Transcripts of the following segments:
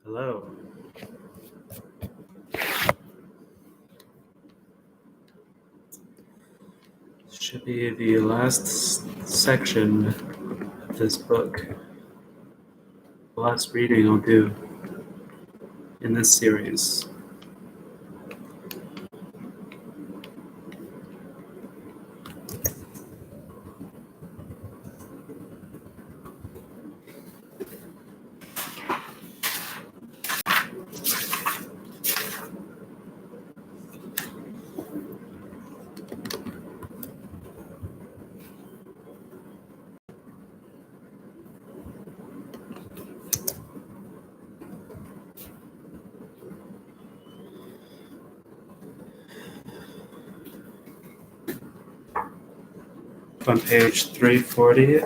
Hello. Should be the last section of this book. The last reading I'll do in this series. On page 340.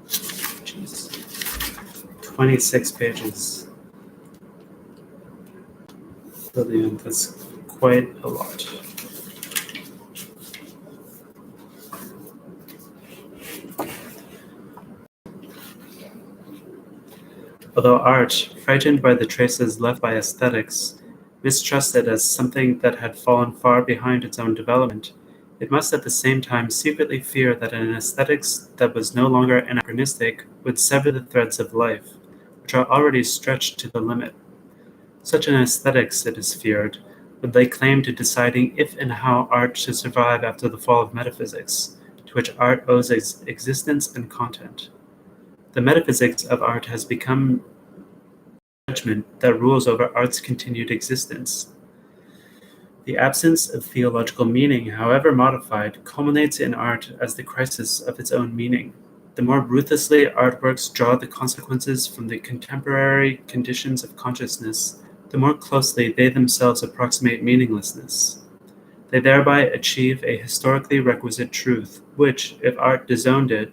Jeez. 26 pages. Brilliant. That's quite a lot. Although art, frightened by the traces left by aesthetics, mistrusted as something that had fallen far behind its own development, it must at the same time secretly fear that an aesthetics that was no longer anachronistic would sever the threads of life, which are already stretched to the limit. Such an aesthetics, it is feared, would lay claim to deciding if and how art should survive after the fall of metaphysics, to which art owes its existence and content. The metaphysics of art has become judgment that rules over art's continued existence. The absence of theological meaning, however modified, culminates in art as the crisis of its own meaning. The more ruthlessly artworks draw the consequences from the contemporary conditions of consciousness, the more closely they themselves approximate meaninglessness. They thereby achieve a historically requisite truth, which, if art disowned it,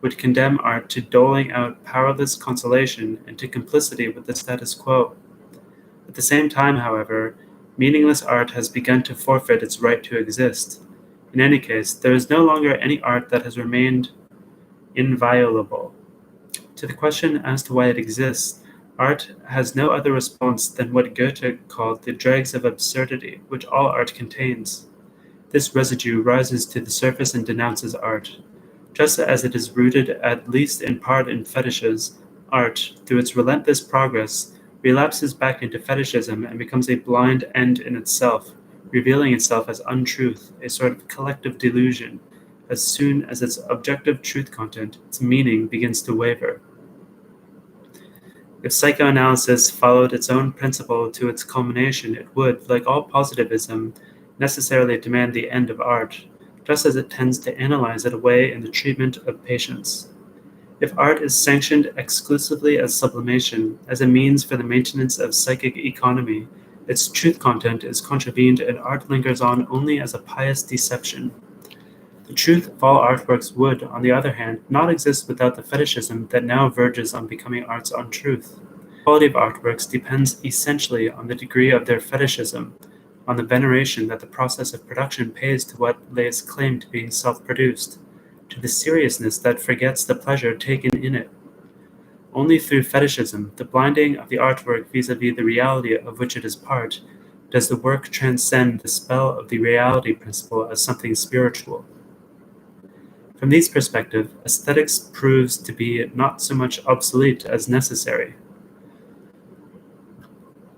would condemn art to doling out powerless consolation and to complicity with the status quo. At the same time, however, meaningless art has begun to forfeit its right to exist. In any case, there is no longer any art that has remained inviolable. To the question as to why it exists, art has no other response than what Goethe called the dregs of absurdity, which all art contains. This residue rises to the surface and denounces art. Just as it is rooted, at least in part, in fetishes, art, through its relentless progress, relapses back into fetishism and becomes a blind end in itself, revealing itself as untruth, a sort of collective delusion, as soon as its objective truth content, its meaning, begins to waver. If psychoanalysis followed its own principle to its culmination, it would, like all positivism, necessarily demand the end of art, just as it tends to analyze it away in the treatment of patients. If art is sanctioned exclusively as sublimation, as a means for the maintenance of psychic economy, its truth content is contravened and art lingers on only as a pious deception. The truth of all artworks would, on the other hand, not exist without the fetishism that now verges on becoming art's untruth. The quality of artworks depends essentially on the degree of their fetishism, on the veneration that the process of production pays to what lays claim to being self-produced, to the seriousness that forgets the pleasure taken in it. Only through fetishism, the blinding of the artwork vis-a-vis the reality of which it is part, does the work transcend the spell of the reality principle as something spiritual. From these perspectives, aesthetics proves to be not so much obsolete as necessary.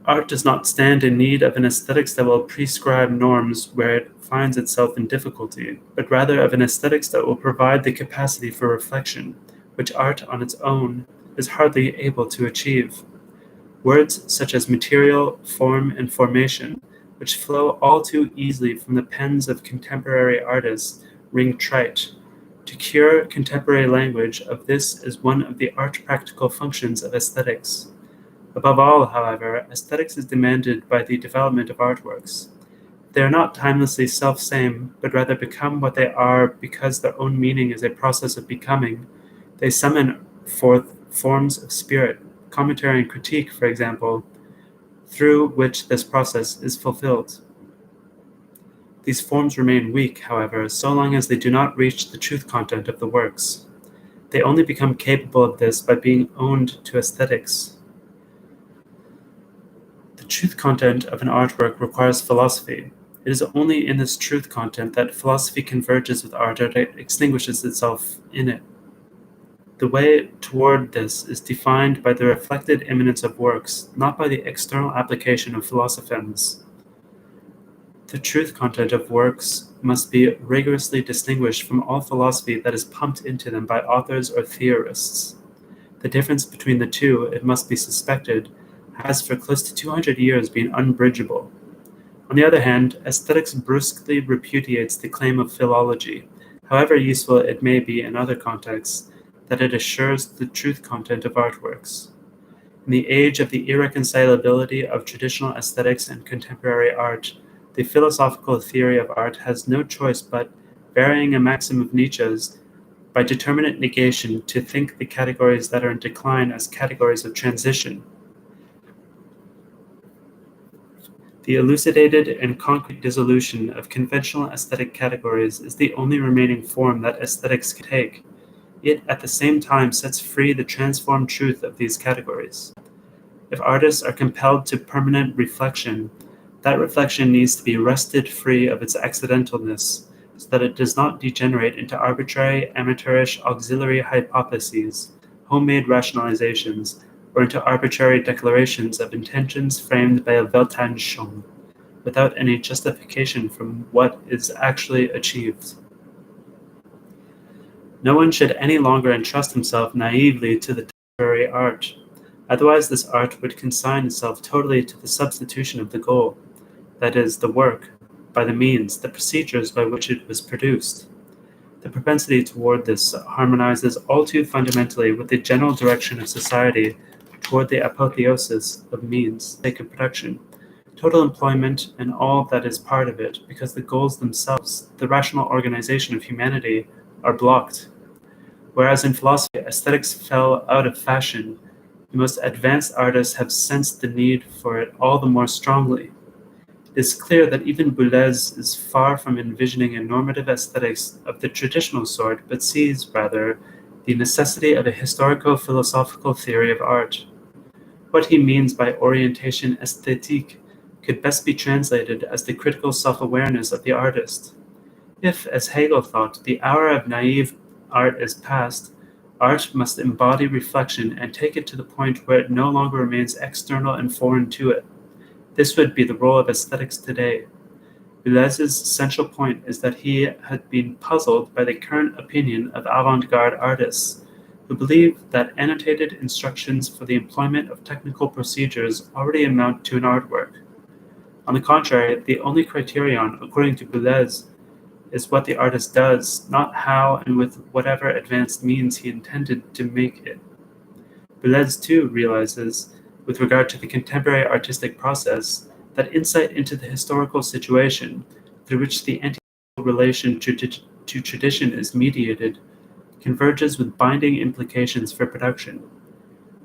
Art does not stand in need of an aesthetics that will prescribe norms where it finds itself in difficulty, but rather of an aesthetics that will provide the capacity for reflection, which art on its own is hardly able to achieve. Words such as material, form, and formation, which flow all too easily from the pens of contemporary artists, ring trite. To cure contemporary language of this is one of the art-practical functions of aesthetics. Above all, however, aesthetics is demanded by the development of artworks. They are not timelessly self-same, but rather become what they are because their own meaning is a process of becoming. They summon forth forms of spirit, commentary and critique, for example, through which this process is fulfilled. These forms remain weak, however, so long as they do not reach the truth content of the works. They only become capable of this by being owned to aesthetics. The truth content of an artwork requires philosophy. It is only in this truth content that philosophy converges with art or extinguishes itself in it. The way toward this is defined by the reflected immanence of works, not by the external application of philosophemes. The truth content of works must be rigorously distinguished from all philosophy that is pumped into them by authors or theorists. The difference between the two, it must be suspected, has for close to 200 years been unbridgeable. On the other hand, aesthetics brusquely repudiates the claim of philology, however useful it may be in other contexts, that it assures the truth content of artworks. In the age of the irreconcilability of traditional aesthetics and contemporary art, the philosophical theory of art has no choice but, varying a maxim of Nietzsche's, by determinate negation to think the categories that are in decline as categories of transition. The elucidated and concrete dissolution of conventional aesthetic categories is the only remaining form that aesthetics can take. It at the same time sets free the transformed truth of these categories. If artists are compelled to permanent reflection, that reflection needs to be wrested free of its accidentalness, so that it does not degenerate into arbitrary, amateurish auxiliary hypotheses, homemade rationalizations, or into arbitrary declarations of intentions framed by a Weltanschauung, without any justification from what is actually achieved. No one should any longer entrust himself naively to the temporary art. Otherwise, this art would consign itself totally to the substitution of the goal, that is, the work, by the means, the procedures by which it was produced. The propensity toward this harmonizes all too fundamentally with the general direction of society toward the apotheosis of means, sake of production, total employment, and all that is part of it, because the goals themselves, the rational organization of humanity, are blocked. Whereas in philosophy, aesthetics fell out of fashion, the most advanced artists have sensed the need for it all the more strongly. It is clear that even Boulez is far from envisioning a normative aesthetics of the traditional sort, but sees, rather, the necessity of a historico-philosophical theory of art. What he means by orientation esthétique could best be translated as the critical self-awareness of the artist. If, as Hegel thought, the hour of naive art is past, art must embody reflection and take it to the point where it no longer remains external and foreign to it. This would be the role of aesthetics today. Boulez's central point is that he had been puzzled by the current opinion of avant-garde artists, who believe that annotated instructions for the employment of technical procedures already amount to an artwork. On the contrary, the only criterion, according to Boulez, is what the artist does, not how and with whatever advanced means he intended to make it. Boulez too realizes, with regard to the contemporary artistic process, that insight into the historical situation through which the antithetical relation to tradition is mediated converges with binding implications for production.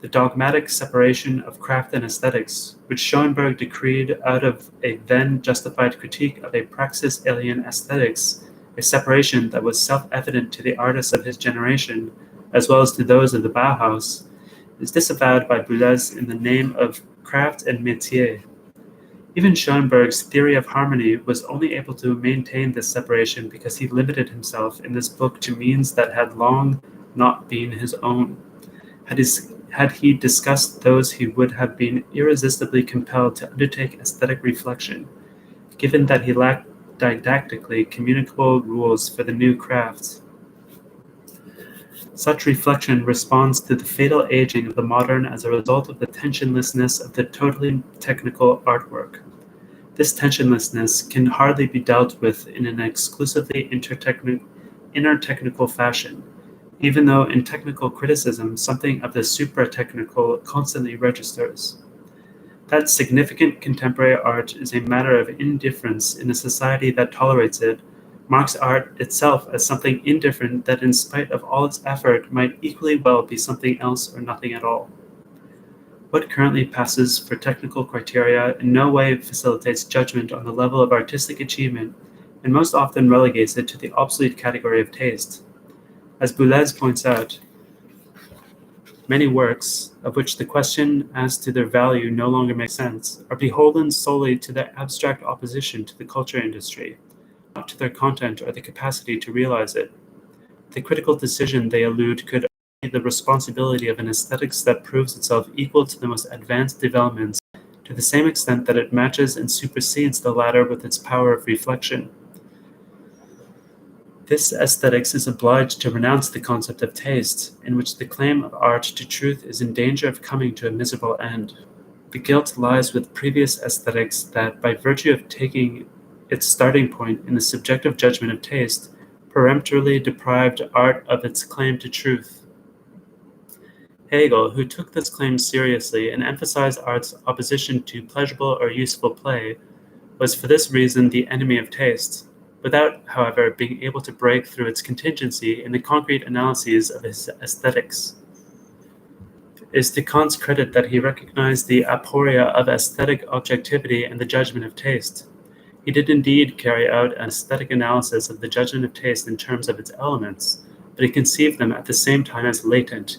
The dogmatic separation of craft and aesthetics, which Schoenberg decreed out of a then justified critique of a praxis alien aesthetics, a separation that was self-evident to the artists of his generation, as well as to those of the Bauhaus, is disavowed by Boulez in the name of craft and métier. Even Schoenberg's theory of harmony was only able to maintain this separation because he limited himself in this book to means that had long not been his own. Had he discussed those, he would have been irresistibly compelled to undertake aesthetic reflection, given that he lacked didactically communicable rules for the new crafts. Such reflection responds to the fatal aging of the modern as a result of the tensionlessness of the totally technical artwork. This tensionlessness can hardly be dealt with in an exclusively inner-technical fashion, even though in technical criticism something of the supra-technical constantly registers. That significant contemporary art is a matter of indifference in a society that tolerates it, marks art itself as something indifferent that in spite of all its effort might equally well be something else or nothing at all. What currently passes for technical criteria in no way facilitates judgment on the level of artistic achievement, and most often relegates it to the obsolete category of taste. As Boulez points out, many works, of which the question as to their value no longer makes sense, are beholden solely to their abstract opposition to the culture industry, not to their content or the capacity to realize it. The critical decision they allude could be the responsibility of an aesthetics that proves itself equal to the most advanced developments to the same extent that it matches and supersedes the latter with its power of reflection. This aesthetics is obliged to renounce the concept of taste, in which the claim of art to truth is in danger of coming to a miserable end. The guilt lies with previous aesthetics that, by virtue of taking its starting point in the subjective judgment of taste, peremptorily deprived art of its claim to truth. Hegel, who took this claim seriously and emphasized art's opposition to pleasurable or useful play, was for this reason the enemy of taste, without, however, being able to break through its contingency in the concrete analyses of his aesthetics. It is to Kant's credit that he recognized the aporia of aesthetic objectivity and the judgment of taste. He did indeed carry out an aesthetic analysis of the judgment of taste in terms of its elements, but he conceived them at the same time as latent,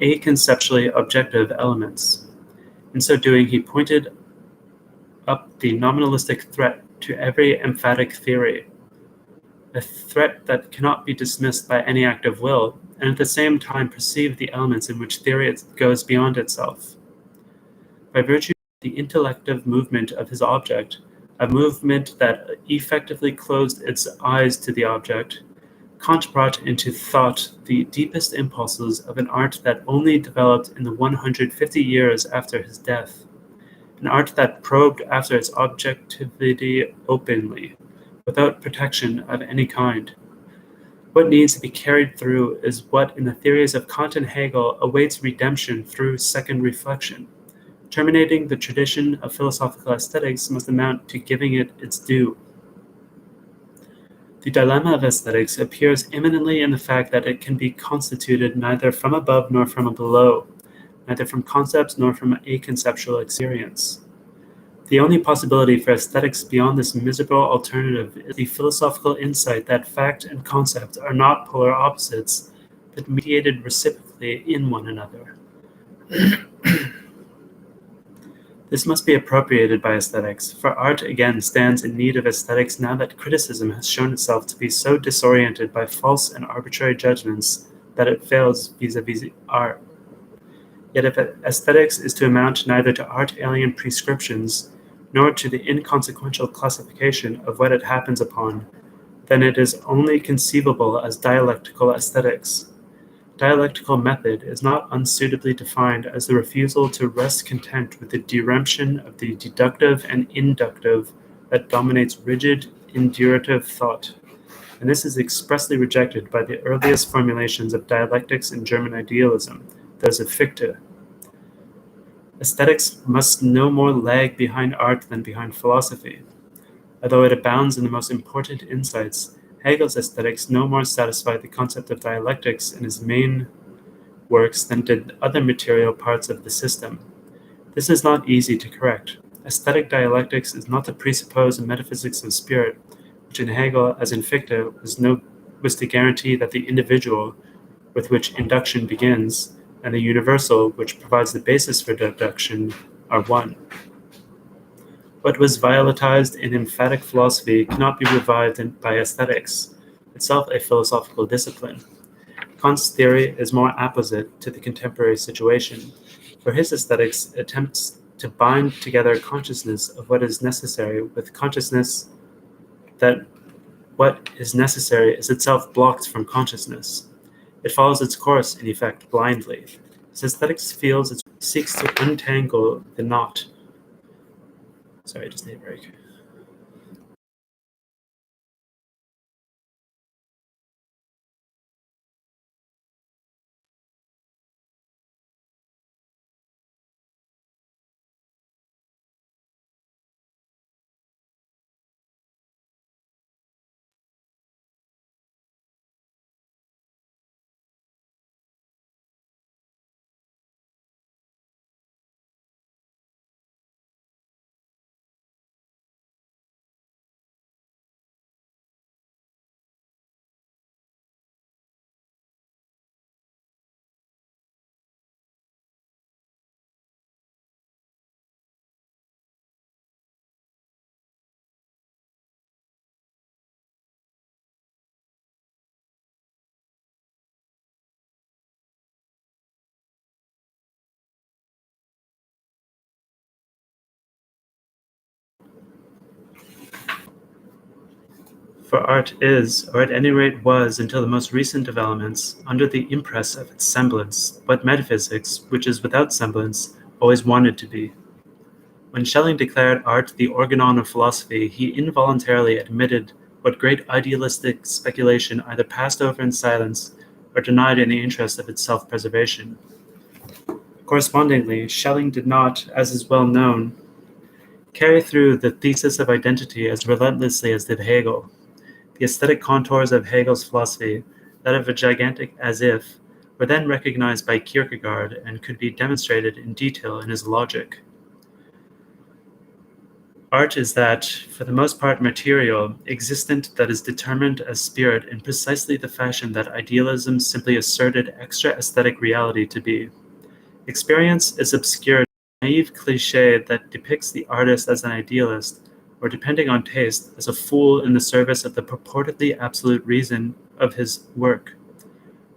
aconceptually objective elements. In so doing, he pointed up the nominalistic threat to every emphatic theory, a threat that cannot be dismissed by any act of will, and at the same time perceive the elements in which theory goes beyond itself. By virtue of the intellective movement of his object, a movement that effectively closed its eyes to the object, Kant brought into thought the deepest impulses of an art that only developed in the 150 years after his death, an art that probed after its objectivity openly, without protection of any kind. What needs to be carried through is what, in the theories of Kant and Hegel, awaits redemption through second reflection. Terminating the tradition of philosophical aesthetics must amount to giving it its due. The dilemma of aesthetics appears imminently in the fact that it can be constituted neither from above nor from below, neither from concepts nor from a conceptual experience. The only possibility for aesthetics beyond this miserable alternative is the philosophical insight that fact and concept are not polar opposites, but mediated reciprocally in one another. This must be appropriated by aesthetics, for art again stands in need of aesthetics now that criticism has shown itself to be so disoriented by false and arbitrary judgments that it fails vis-a-vis art. Yet if aesthetics is to amount neither to art-alien prescriptions, nor to the inconsequential classification of what it happens upon, then it is only conceivable as dialectical aesthetics. Dialectical method is not unsuitably defined as the refusal to rest content with the deremption of the deductive and inductive that dominates rigid, indurative thought, and this is expressly rejected by the earliest formulations of dialectics in German idealism, those of Fichte. Aesthetics must no more lag behind art than behind philosophy. Although it abounds in the most important insights, Hegel's aesthetics no more satisfy the concept of dialectics in his main works than did other material parts of the system. This is not easy to correct. Aesthetic dialectics is not to presuppose a metaphysics of spirit, which in Hegel, as in Fichte, was to guarantee that the individual, with which induction begins, and the universal, which provides the basis for deduction, are one. What was violatized in emphatic philosophy cannot be revived by aesthetics, itself a philosophical discipline. Kant's theory is more apposite to the contemporary situation, for his aesthetics attempts to bind together consciousness of what is necessary with consciousness that what is necessary is itself blocked from consciousness. It follows its course, in effect, blindly. His aesthetics seeks to untangle the knot. Sorry, just need a break. For art is, or at any rate was until the most recent developments, under the impress of its semblance, what metaphysics, which is without semblance, always wanted to be. When Schelling declared art the organon of philosophy, he involuntarily admitted what great idealistic speculation either passed over in silence or denied in the interest of its self-preservation. Correspondingly, Schelling did not, as is well known, carry through the thesis of identity as relentlessly as did Hegel. The aesthetic contours of Hegel's philosophy, that of a gigantic as-if, were then recognized by Kierkegaard and could be demonstrated in detail in his logic. Art is that, for the most part material, existent that is determined as spirit in precisely the fashion that idealism simply asserted extra aesthetic reality to be. Experience is obscured by a naive cliché that depicts the artist as an idealist, or depending on taste, as a fool in the service of the purportedly absolute reason of his work.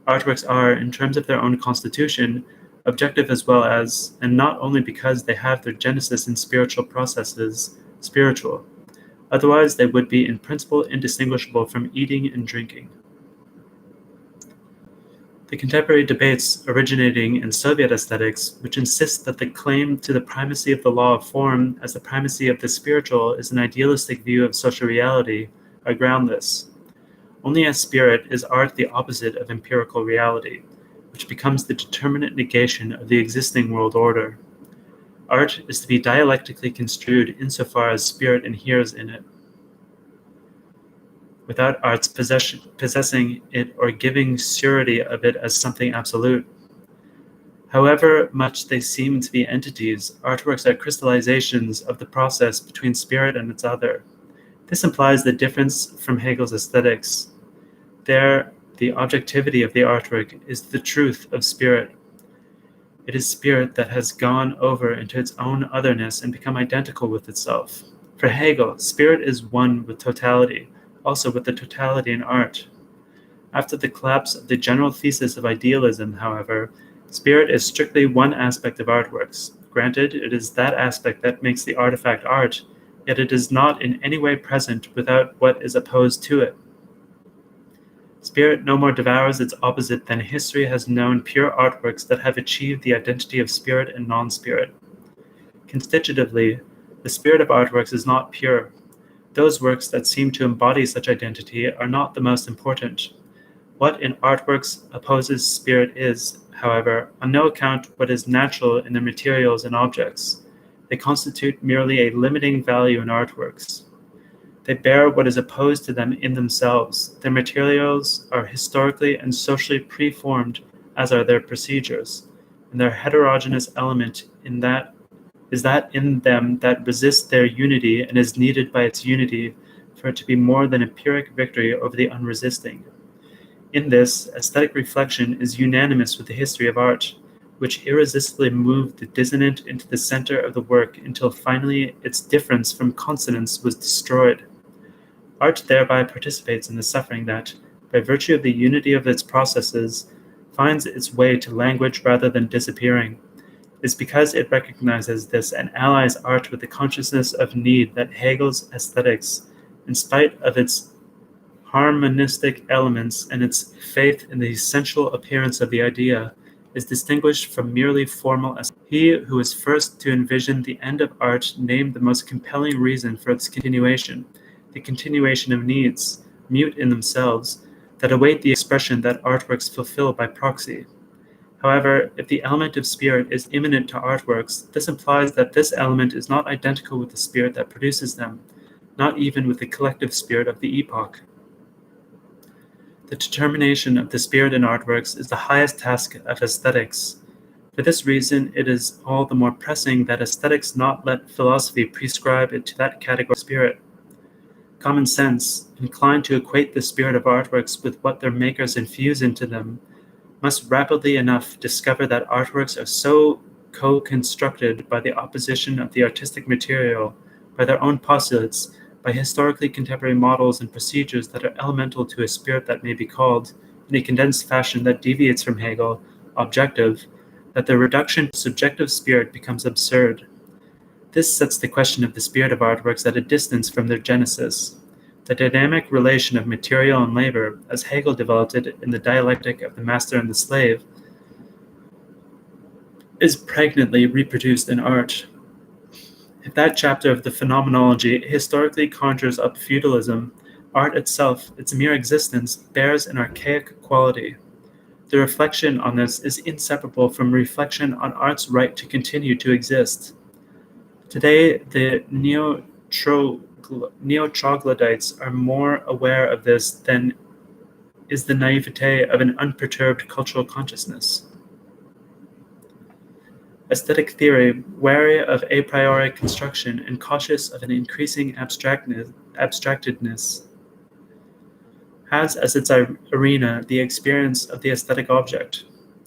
Artworks are, in terms of their own constitution, objective as well as, and not only because they have their genesis in spiritual processes, spiritual. Otherwise, they would be in principle indistinguishable from eating and drinking. The contemporary debates originating in Soviet aesthetics, which insist that the claim to the primacy of the law of form as the primacy of the spiritual is an idealistic view of social reality, are groundless. Only as spirit is art the opposite of empirical reality, which becomes the determinate negation of the existing world order. Art is to be dialectically construed insofar as spirit inheres in it, without art's possessing it or giving surety of it as something absolute. However much they seem to be entities, artworks are crystallizations of the process between spirit and its other. This implies the difference from Hegel's aesthetics. There, the objectivity of the artwork is the truth of spirit. It is spirit that has gone over into its own otherness and become identical with itself. For Hegel, spirit is one with totality, also with the totality in art. After the collapse of the general thesis of idealism, however, spirit is strictly one aspect of artworks. Granted, it is that aspect that makes the artifact art, yet it is not in any way present without what is opposed to it. Spirit no more devours its opposite than history has known pure artworks that have achieved the identity of spirit and non-spirit. Constitutively, the spirit of artworks is not pure. Those works that seem to embody such identity are not the most important. What in artworks opposes spirit is, however, on no account what is natural in their materials and objects. They constitute merely a limiting value in artworks. They bear what is opposed to them in themselves. Their materials are historically and socially preformed, as are their procedures, and their heterogeneous element is that in them that resists their unity and is needed by its unity for it to be more than a Pyrrhic victory over the unresisting. In this, aesthetic reflection is unanimous with the history of art, which irresistibly moved the dissonant into the center of the work until finally its difference from consonance was destroyed. Art thereby participates in the suffering that, by virtue of the unity of its processes, finds its way to language rather than disappearing. It is because it recognizes this and allies art with the consciousness of need that Hegel's aesthetics, in spite of its harmonistic elements and its faith in the essential appearance of the idea, is distinguished from merely formal aesthetics. He who was first to envision the end of art named the most compelling reason for its continuation, the continuation of needs, mute in themselves, that await the expression that artworks fulfill by proxy. However, if the element of spirit is immanent to artworks, this implies that this element is not identical with the spirit that produces them, not even with the collective spirit of the epoch. The determination of the spirit in artworks is the highest task of aesthetics. For this reason, it is all the more pressing that aesthetics not let philosophy prescribe it to that category of spirit. Common sense, inclined to equate the spirit of artworks with what their makers infuse into them, must rapidly enough discover that artworks are so co-constructed by the opposition of the artistic material, by their own postulates, by historically contemporary models and procedures that are elemental to a spirit that may be called, in a condensed fashion that deviates from Hegel, objective, that the reduction to subjective spirit becomes absurd. This sets the question of the spirit of artworks at a distance from their genesis. The dynamic relation of material and labor, as Hegel developed it in the dialectic of the master and the slave, is pregnantly reproduced in art. If that chapter of the Phenomenology historically conjures up feudalism, art itself, its mere existence, bears an archaic quality. The reflection on this is inseparable from reflection on art's right to continue to exist. Today, the neo-troglodytes are more aware of this than is the naivete of an unperturbed cultural consciousness. Aesthetic theory, wary of a priori construction and cautious of an increasing abstractedness, has as its arena the experience of the aesthetic object.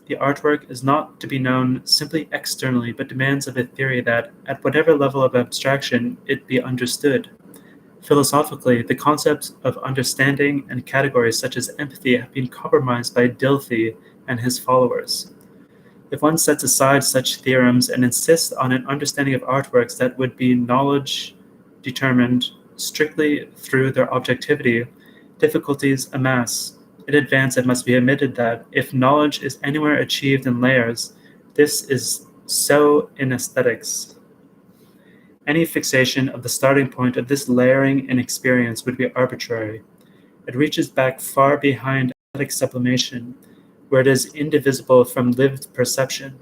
The artwork is not to be known simply externally, but demands of a theory that, at whatever level of abstraction, it be understood. Philosophically, the concepts of understanding and categories such as empathy have been compromised by Dilthey and his followers. If one sets aside such theorems and insists on an understanding of artworks that would be knowledge determined strictly through their objectivity, difficulties amass. In advance, it must be admitted that, if knowledge is anywhere achieved in layers, this is so in aesthetics. Any fixation of the starting point of this layering in experience would be arbitrary. It reaches back far behind aesthetic sublimation, where it is indivisible from lived perception.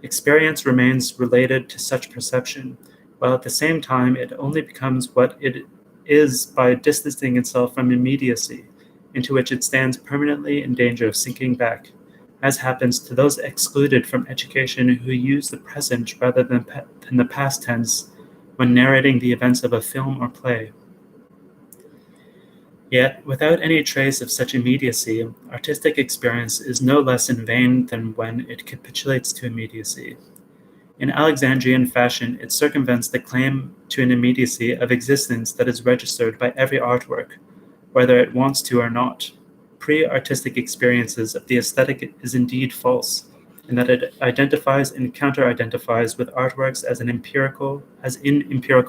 Experience remains related to such perception, while at the same time it only becomes what it is by distancing itself from immediacy, into which it stands permanently in danger of sinking back, as happens to those excluded from education who use the present rather than the past tense when narrating the events of a film or play. Yet, without any trace of such immediacy, artistic experience is no less in vain than when it capitulates to immediacy. In Alexandrian fashion, it circumvents the claim to an immediacy of existence that is registered by every artwork, whether it wants to or not. Pre-artistic experiences of the aesthetic is indeed false, in that it identifies and counter-identifies with artworks as in empirical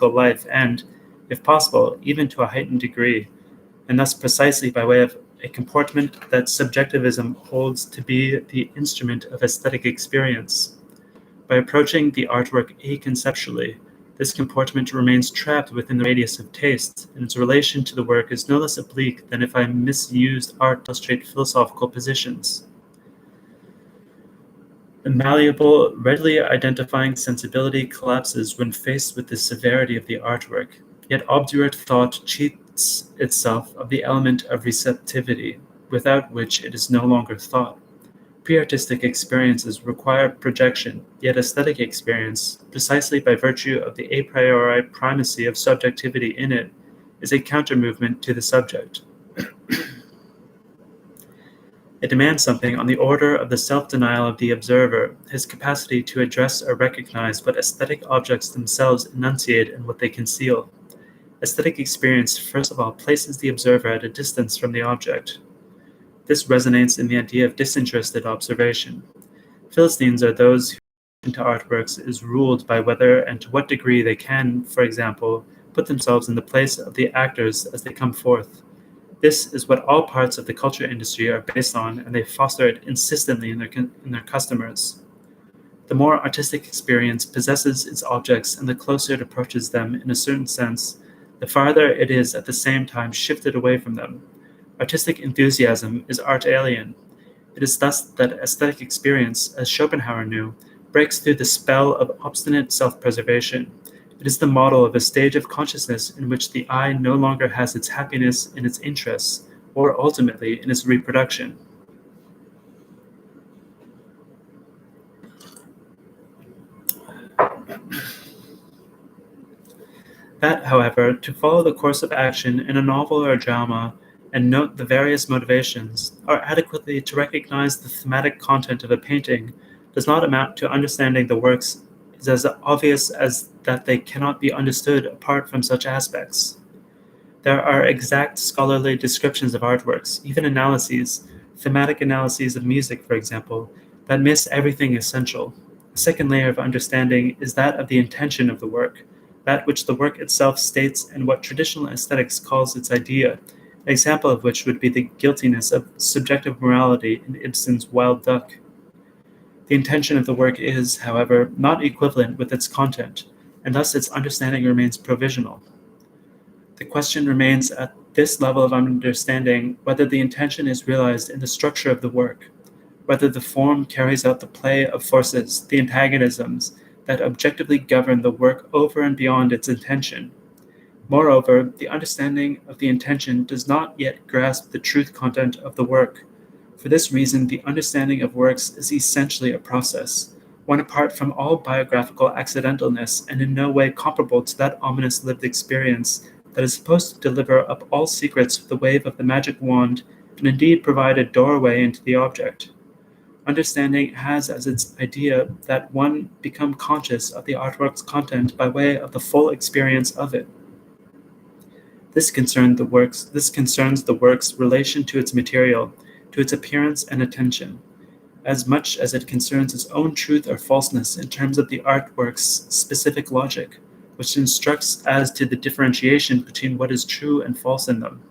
life and, if possible, even to a heightened degree, and thus precisely by way of a comportment that subjectivism holds to be the instrument of aesthetic experience. By approaching the artwork aconceptually, this comportment remains trapped within the radius of taste, and its relation to the work is no less oblique than if I misused art to illustrate philosophical positions. The malleable, readily identifying sensibility collapses when faced with the severity of the artwork, yet obdurate thought cheats itself of the element of receptivity, without which it is no longer thought. Pre-artistic experiences require projection, yet aesthetic experience, precisely by virtue of the a priori primacy of subjectivity in it, is a counter-movement to the subject. It demands something on the order of the self-denial of the observer, his capacity to address or recognize what aesthetic objects themselves enunciate and what they conceal. Aesthetic experience, first of all, places the observer at a distance from the object. This resonates in the idea of disinterested observation. Philistines are those whose relation to artworks is ruled by whether and to what degree they can, for example, put themselves in the place of the actors as they come forth. This is what all parts of the culture industry are based on, and they foster it insistently in their customers. The more artistic experience possesses its objects and the closer it approaches them in a certain sense, the farther it is at the same time shifted away from them. Artistic enthusiasm is art alien. It is thus that aesthetic experience, as Schopenhauer knew, breaks through the spell of obstinate self-preservation. It is the model of a stage of consciousness in which the eye no longer has its happiness in its interests, or ultimately in its reproduction. That, however, to follow the course of action in a novel or a drama and note the various motivations, or adequately to recognize the thematic content of a painting, does not amount to understanding the works, is as obvious as that they cannot be understood apart from such aspects. There are exact scholarly descriptions of artworks, even analyses, thematic analyses of music, for example, that miss everything essential. A second layer of understanding is that of the intention of the work, that which the work itself states and what traditional aesthetics calls its idea, an example of which would be the guiltiness of subjective morality in Ibsen's Wild Duck. The intention of the work is, however, not equivalent with its content, and thus its understanding remains provisional. The question remains at this level of understanding whether the intention is realized in the structure of the work, whether the form carries out the play of forces, the antagonisms, that objectively govern the work over and beyond its intention. Moreover, the understanding of the intention does not yet grasp the truth content of the work. For this reason, the understanding of works is essentially a process, one apart from all biographical accidentalness and in no way comparable to that ominous lived experience that is supposed to deliver up all secrets with the wave of the magic wand and indeed provide a doorway into the object. Understanding has as its idea that one become conscious of the artwork's content by way of the full experience of it. This concerns the work's relation to its material, to its appearance and attention, as much as it concerns its own truth or falseness in terms of the artwork's specific logic, which instructs as to the differentiation between what is true and false in them.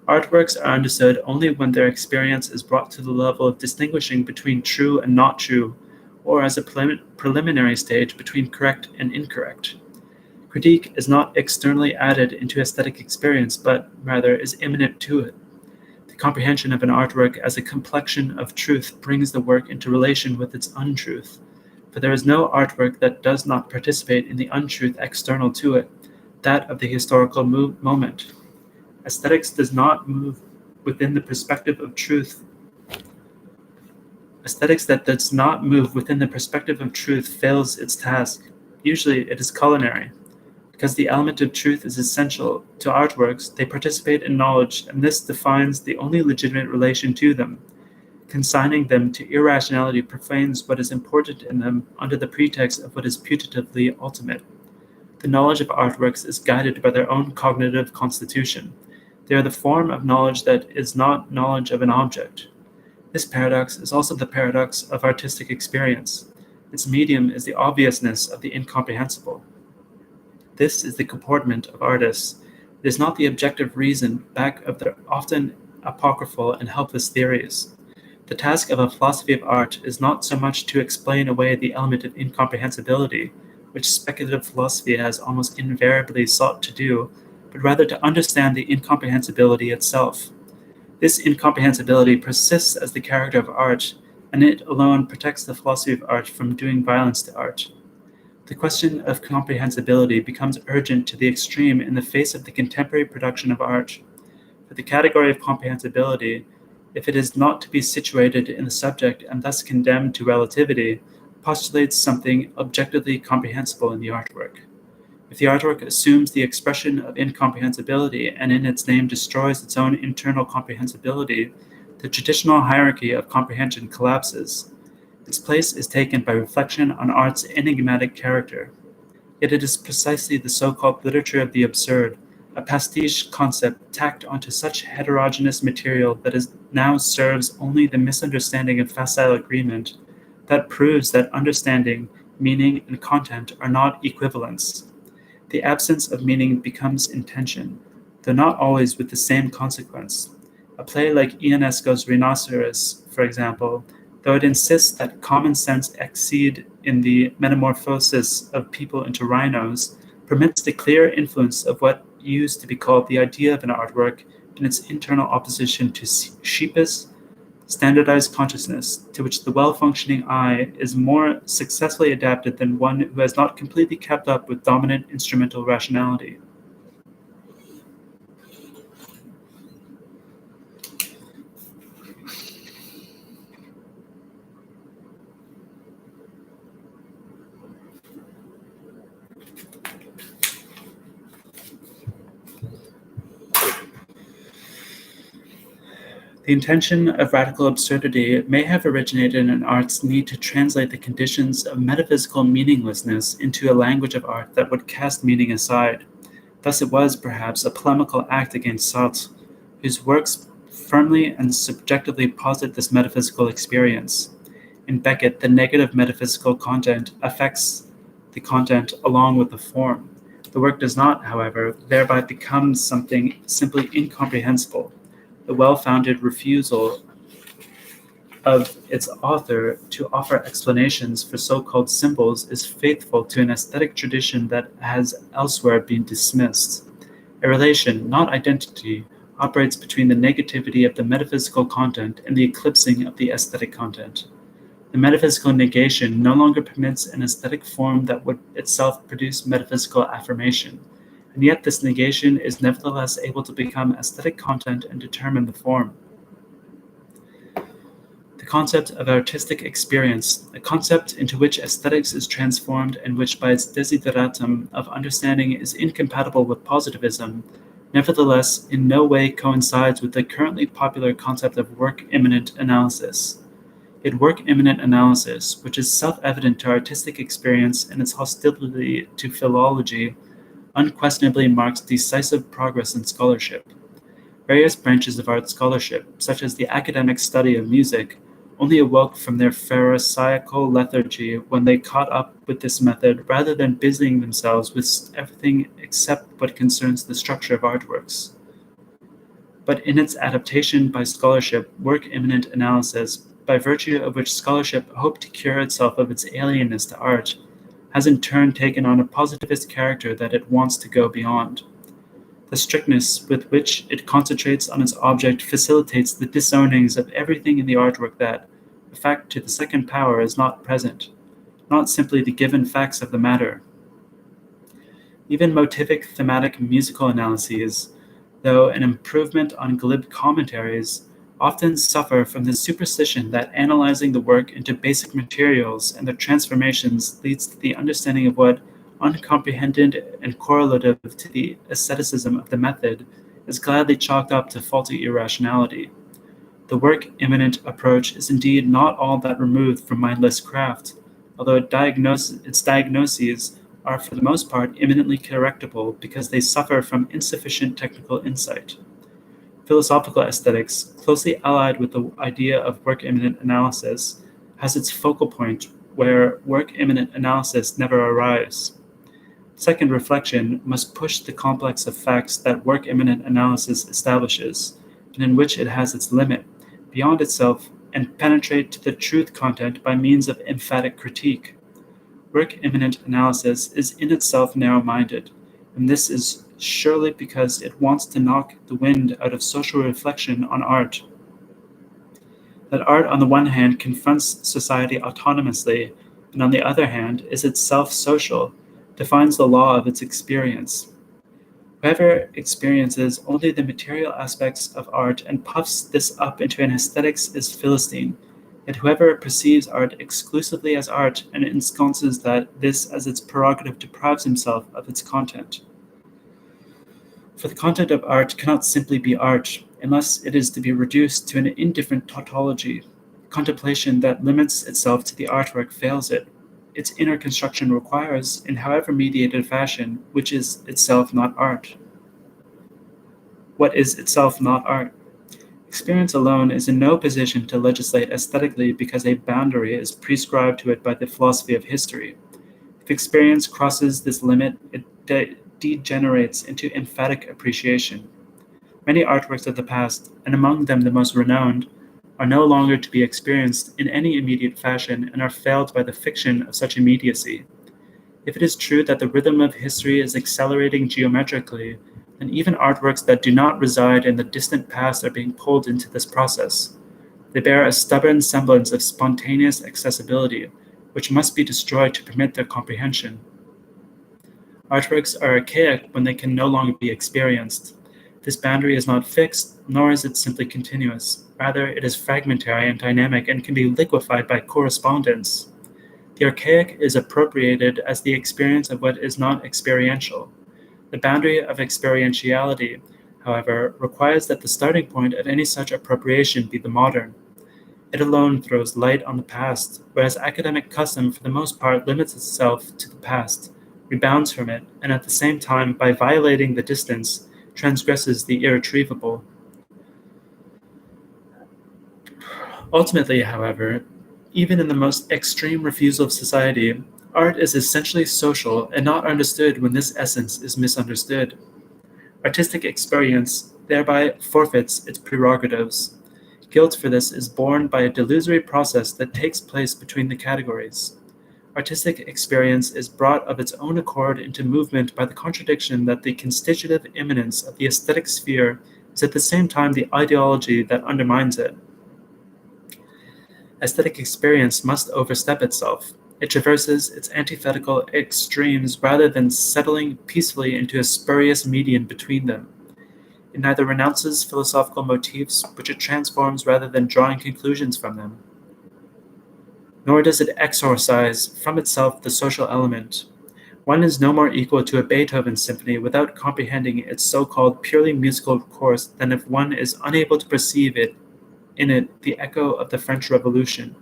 Artworks are understood only when their experience is brought to the level of distinguishing between true and not true, or as a preliminary stage between correct and incorrect. Critique is not externally added into aesthetic experience, but rather is immanent to it. The comprehension of an artwork as a complexion of truth brings the work into relation with its untruth, for there is no artwork that does not participate in the untruth external to it, that of the historical moment. Aesthetics does not move within the perspective of truth. Aesthetics that does not move within the perspective of truth fails its task. Usually it is culinary. Because the element of truth is essential to artworks, they participate in knowledge, and this defines the only legitimate relation to them. Consigning them to irrationality profanes what is important in them under the pretext of what is putatively ultimate. The knowledge of artworks is guided by their own cognitive constitution. They are the form of knowledge that is not knowledge of an object. This paradox is also the paradox of artistic experience. Its medium is the obviousness of the incomprehensible. This is the comportment of artists. It is not the objective reason back of their often apocryphal and helpless theories. The task of a philosophy of art is not so much to explain away the element of incomprehensibility, which speculative philosophy has almost invariably sought to do, but rather to understand the incomprehensibility itself. This incomprehensibility persists as the character of art, and it alone protects the philosophy of art from doing violence to art. The question of comprehensibility becomes urgent to the extreme in the face of the contemporary production of art. For the category of comprehensibility, if it is not to be situated in the subject and thus condemned to relativity, postulates something objectively comprehensible in the artwork. If the artwork assumes the expression of incomprehensibility and in its name destroys its own internal comprehensibility, the traditional hierarchy of comprehension collapses. Its place is taken by reflection on art's enigmatic character. Yet it is precisely the so-called literature of the absurd, a pastiche concept tacked onto such heterogeneous material that now serves only the misunderstanding of facile agreement, that proves that understanding, meaning, and content are not equivalents. The absence of meaning becomes intention, though not always with the same consequence. A play like Ionesco's Rhinoceros, for example, though it insists that common sense exceed in the metamorphosis of people into rhinos, permits the clear influence of what used to be called the idea of an artwork in its internal opposition to sheepish, standardized consciousness, to which the well-functioning eye is more successfully adapted than one who has not completely kept up with dominant instrumental rationality. The intention of radical absurdity may have originated in art's need to translate the conditions of metaphysical meaninglessness into a language of art that would cast meaning aside. Thus it was, perhaps, a polemical act against Sartre, whose works firmly and subjectively posit this metaphysical experience. In Beckett, the negative metaphysical content affects the content along with the form. The work does not, however, thereby become something simply incomprehensible. The well-founded refusal of its author to offer explanations for so-called symbols is faithful to an aesthetic tradition that has elsewhere been dismissed. A relation, not identity, operates between the negativity of the metaphysical content and the eclipsing of the aesthetic content. The metaphysical negation no longer permits an aesthetic form that would itself produce metaphysical affirmation, and yet this negation is nevertheless able to become aesthetic content and determine the form. The concept of artistic experience, a concept into which aesthetics is transformed and which by its desideratum of understanding is incompatible with positivism, nevertheless in no way coincides with the currently popular concept of work-immanent analysis. Yet work-immanent analysis, which is self-evident to artistic experience and its hostility to philology, unquestionably marks decisive progress in scholarship. Various branches of art scholarship, such as the academic study of music, only awoke from their pharisaical lethargy when they caught up with this method rather than busying themselves with everything except what concerns the structure of artworks. But in its adaptation by scholarship, work-immanent analysis, by virtue of which scholarship hoped to cure itself of its alienness to art, has in turn taken on a positivist character that it wants to go beyond. The strictness with which it concentrates on its object facilitates the disownings of everything in the artwork that, a fact to the second power, is not present, not simply the given facts of the matter. Even motivic thematic musical analyses, though an improvement on glib commentaries, often suffer from the superstition that analyzing the work into basic materials and their transformations leads to the understanding of what, uncomprehended and correlative to the asceticism of the method, is gladly chalked up to faulty irrationality. The work-immanent approach is indeed not all that removed from mindless craft, although its diagnoses are for the most part eminently correctable because they suffer from insufficient technical insight. Philosophical aesthetics, closely allied with the idea of work-immanent analysis, has its focal point where work-immanent analysis never arrives. Second reflection must push the complex of facts that work-immanent analysis establishes, and in which it has its limit, beyond itself, and penetrate to the truth content by means of emphatic critique. Work-immanent analysis is in itself narrow-minded, and this is surely because it wants to knock the wind out of social reflection on art. That art, on the one hand, confronts society autonomously, and on the other hand, is itself social, defines the law of its experience. Whoever experiences only the material aspects of art and puffs this up into an aesthetics is Philistine, yet whoever perceives art exclusively as art and ensconces this as its prerogative deprives himself of its content. For the content of art cannot simply be art, unless it is to be reduced to an indifferent tautology. Contemplation that limits itself to the artwork fails it. Its inner construction requires, in however mediated fashion, which is itself not art. What is itself not art? Experience alone is in no position to legislate aesthetically because a boundary is prescribed to it by the philosophy of history. If experience crosses this limit, it degenerates into emphatic appreciation. Many artworks of the past, and among them the most renowned, are no longer to be experienced in any immediate fashion and are failed by the fiction of such immediacy. If it is true that the rhythm of history is accelerating geometrically, then even artworks that do not reside in the distant past are being pulled into this process. They bear a stubborn semblance of spontaneous accessibility, which must be destroyed to permit their comprehension. Artworks are archaic when they can no longer be experienced. This boundary is not fixed, nor is it simply continuous. Rather, it is fragmentary and dynamic and can be liquefied by correspondence. The archaic is appropriated as the experience of what is not experiential. The boundary of experientiality, however, requires that the starting point of any such appropriation be the modern. It alone throws light on the past, whereas academic custom for the most part limits itself to the past, rebounds from it, and at the same time, by violating the distance, transgresses the irretrievable. Ultimately, however, even in the most extreme refusal of society, Art is essentially social and not understood when this essence is misunderstood. Artistic experience thereby forfeits its prerogatives. Guilt for this is borne by a delusory process that takes place between the categories. Artistic experience is brought of its own accord into movement by the contradiction that the constitutive immanence of the aesthetic sphere is at the same time the ideology that undermines it. Aesthetic experience must overstep itself. It traverses its antithetical extremes rather than settling peacefully into a spurious median between them. It neither renounces philosophical motifs, which it transforms rather than drawing conclusions from them, nor does it exorcise from itself the social element. One is no more equal to a Beethoven symphony without comprehending its so-called purely musical course than if one is unable to perceive in it the echo of the French Revolution.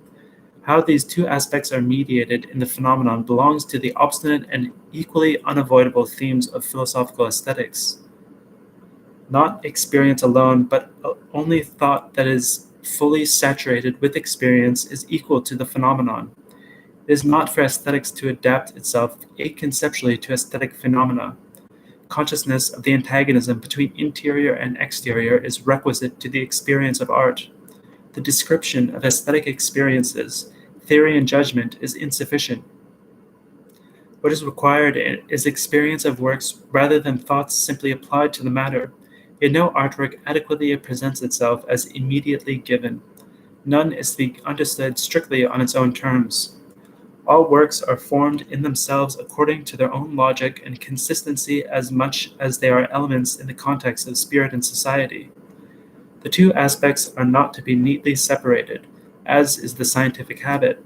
How these two aspects are mediated in the phenomenon belongs to the obstinate and equally unavoidable themes of philosophical aesthetics. Not experience alone, but only thought that is fully saturated with experience is equal to the phenomenon. It is not for aesthetics to adapt itself aconceptually to aesthetic phenomena. Consciousness of the antagonism between interior and exterior is requisite to the experience of art. The description of aesthetic experiences, theory and judgment, is insufficient. What is required is experience of works rather than thoughts simply applied to the matter. Yet no artwork adequately presents itself as immediately given. None is to be understood strictly on its own terms. All works are formed in themselves according to their own logic and consistency as much as they are elements in the context of spirit and society. The two aspects are not to be neatly separated, as is the scientific habit.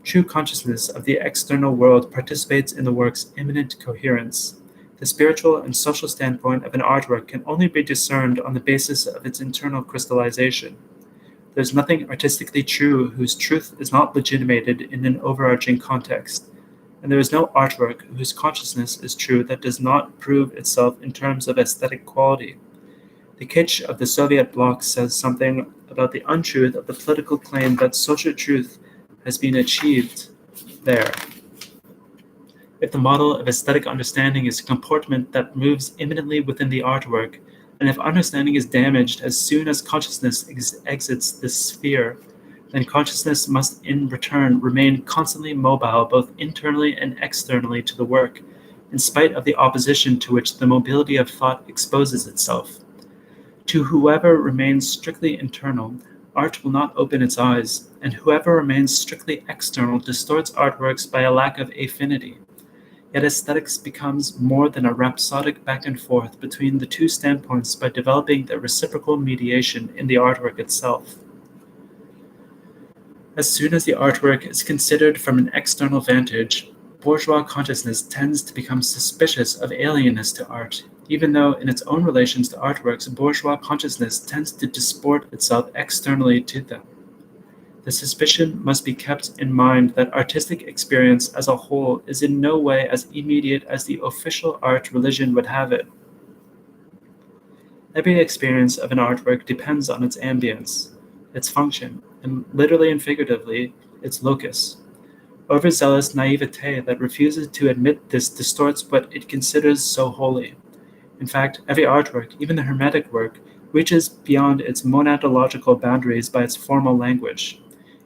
True consciousness of the external world participates in the work's immanent coherence. The spiritual and social standpoint of an artwork can only be discerned on the basis of its internal crystallization. There is nothing artistically true whose truth is not legitimated in an overarching context, and there is no artwork whose consciousness is true that does not prove itself in terms of aesthetic quality. The kitsch of the Soviet bloc says something about the untruth of the political claim that social truth has been achieved there. If the model of aesthetic understanding is a comportment that moves immanently within the artwork, and if understanding is damaged as soon as consciousness exits this sphere, then consciousness must in return remain constantly mobile both internally and externally to the work, in spite of the opposition to which the mobility of thought exposes itself. To whoever remains strictly internal, art will not open its eyes, and whoever remains strictly external distorts artworks by a lack of affinity. Yet aesthetics becomes more than a rhapsodic back and forth between the two standpoints by developing the reciprocal mediation in the artwork itself. As soon as the artwork is considered from an external vantage, bourgeois consciousness tends to become suspicious of alienness to art, even though in its own relations to artworks, bourgeois consciousness tends to disport itself externally to them. The suspicion must be kept in mind that artistic experience as a whole is in no way as immediate as the official art religion would have it. Every experience of an artwork depends on its ambience, its function, and literally and figuratively, its locus. Overzealous naivete that refuses to admit this distorts what it considers so holy. In fact, every artwork, even the Hermetic work, reaches beyond its monadological boundaries by its formal language.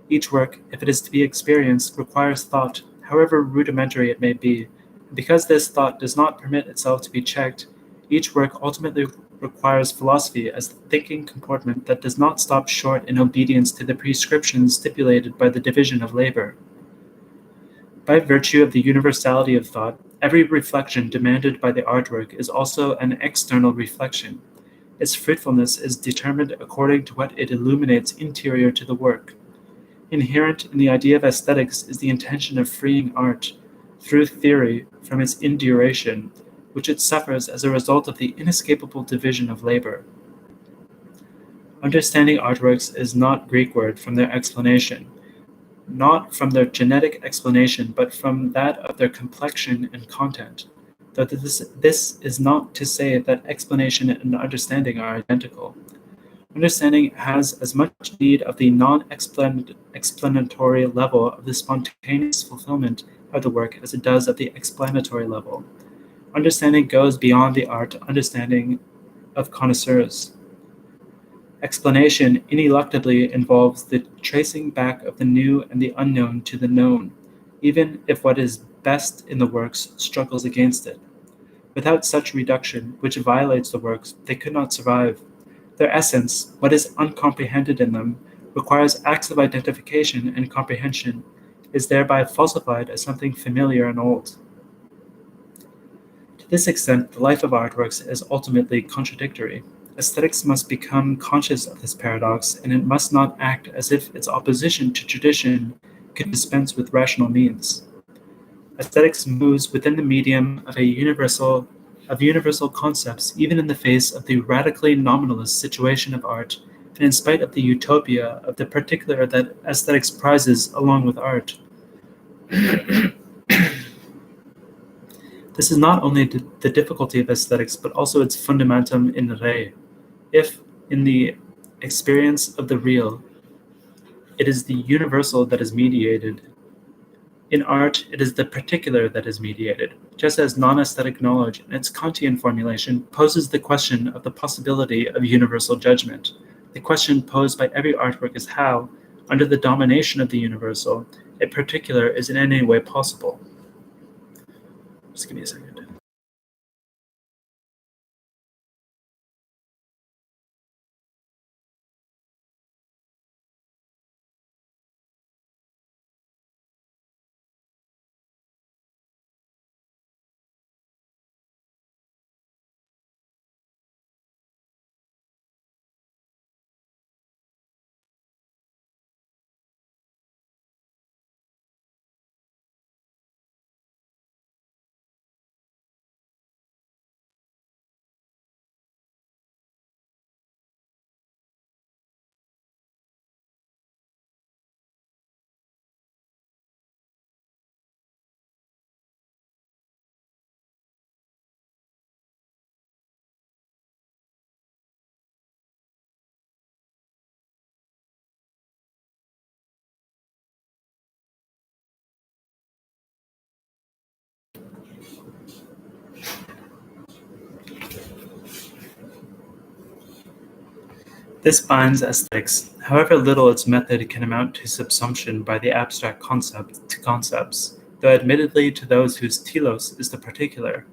Each work, if it is to be experienced, requires thought, however rudimentary it may be, and because this thought does not permit itself to be checked, each work ultimately requires philosophy as the thinking comportment that does not stop short in obedience to the prescriptions stipulated by the division of labor. By virtue of the universality of thought, every reflection demanded by the artwork is also an external reflection. Its fruitfulness is determined according to what it illuminates interior to the work. Inherent in the idea of aesthetics is the intention of freeing art, through theory, from its induration, which it suffers as a result of the inescapable division of labor. Understanding artworks is not Greek word from their explanation, not from their genetic explanation, but from that of their complexion and content. Though this is not to say that explanation and understanding are identical. Understanding has as much need of the non-explanatory level of the spontaneous fulfillment of the work as it does at the explanatory level. Understanding goes beyond the art understanding of connoisseurs. Explanation ineluctably involves the tracing back of the new and the unknown to the known, even if what is best in the works struggles against it. Without such reduction, which violates the works, they could not survive. Their essence, what is uncomprehended in them, requires acts of identification and comprehension, is thereby falsified as something familiar and old. To this extent, the life of artworks is ultimately contradictory. Aesthetics must become conscious of this paradox, and it must not act as if its opposition to tradition could dispense with rational means. Aesthetics moves within the medium of universal concepts, even in the face of the radically nominalist situation of art, and in spite of the utopia of the particular that aesthetics prizes along with art. This is not only the difficulty of aesthetics, but also its fundamentum in re. If, in the experience of the real, it is the universal that is mediated, in art, it is the particular that is mediated, just as non-aesthetic knowledge in its Kantian formulation poses the question of the possibility of universal judgment. The question posed by every artwork is how, under the domination of the universal, a particular is in any way possible. Just give me a second. This binds aesthetics, however little its method can amount to subsumption by the abstract concept to concepts, though admittedly to those whose telos is the particular.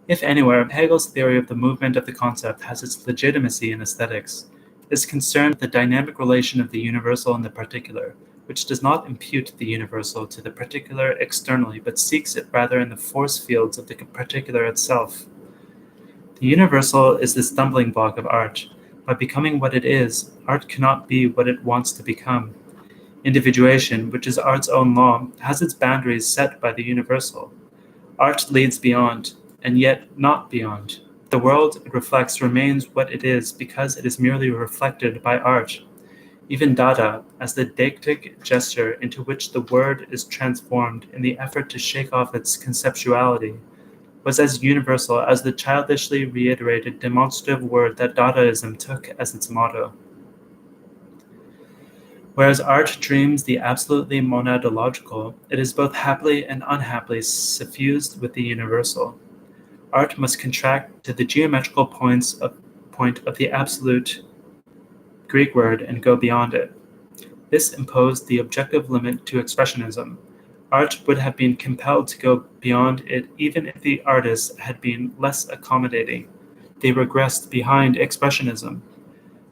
If anywhere, Hegel's theory of the movement of the concept has its legitimacy in aesthetics. It is concerned with the dynamic relation of the universal and the particular, which does not impute the universal to the particular externally, but seeks it rather in the force fields of the particular itself. The universal is the stumbling block of art. By becoming what it is, art cannot be what it wants to become. Individuation, which is art's own law, has its boundaries set by the universal. Art leads beyond, and yet not beyond. The world it reflects remains what it is because it is merely reflected by art. Even Dada, as the deictic gesture into which the word is transformed in the effort to shake off its conceptuality, was as universal as the childishly reiterated demonstrative word that Dadaism took as its motto. Whereas art dreams the absolutely monadological, it is both happily and unhappily suffused with the universal. Art must contract to the geometrical point of the absolute Greek word and go beyond it. This imposed the objective limit to expressionism. Art would have been compelled to go beyond it even if the artists had been less accommodating. They regressed behind expressionism.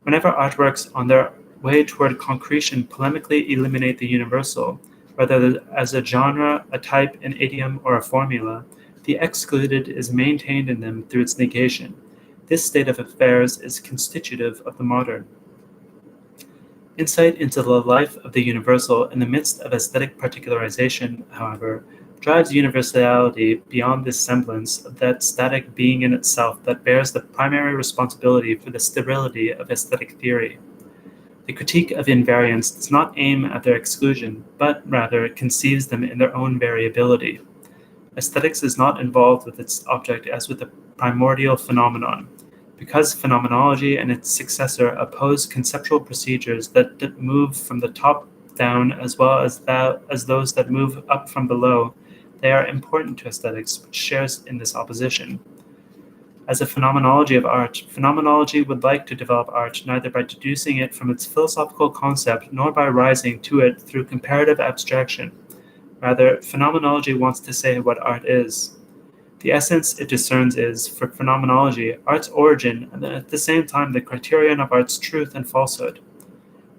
Whenever artworks on their way toward concretion polemically eliminate the universal, whether as a genre, a type, an idiom, or a formula, the excluded is maintained in them through its negation. This state of affairs is constitutive of the modern. Insight into the life of the universal in the midst of aesthetic particularization, however, drives universality beyond this semblance of that static being in itself that bears the primary responsibility for the sterility of aesthetic theory. The critique of invariants does not aim at their exclusion, but rather conceives them in their own variability. Aesthetics is not involved with its object as with the primordial phenomenon. Because phenomenology and its successor oppose conceptual procedures that move from the top down as well as those that move up from below, They are important to aesthetics, which shares in this opposition. As a phenomenology of art, phenomenology would like to develop art neither by deducing it from its philosophical concept nor by rising to it through comparative abstraction. Rather, phenomenology wants to say what art is. The essence it discerns is, for phenomenology, art's origin and at the same time the criterion of art's truth and falsehood.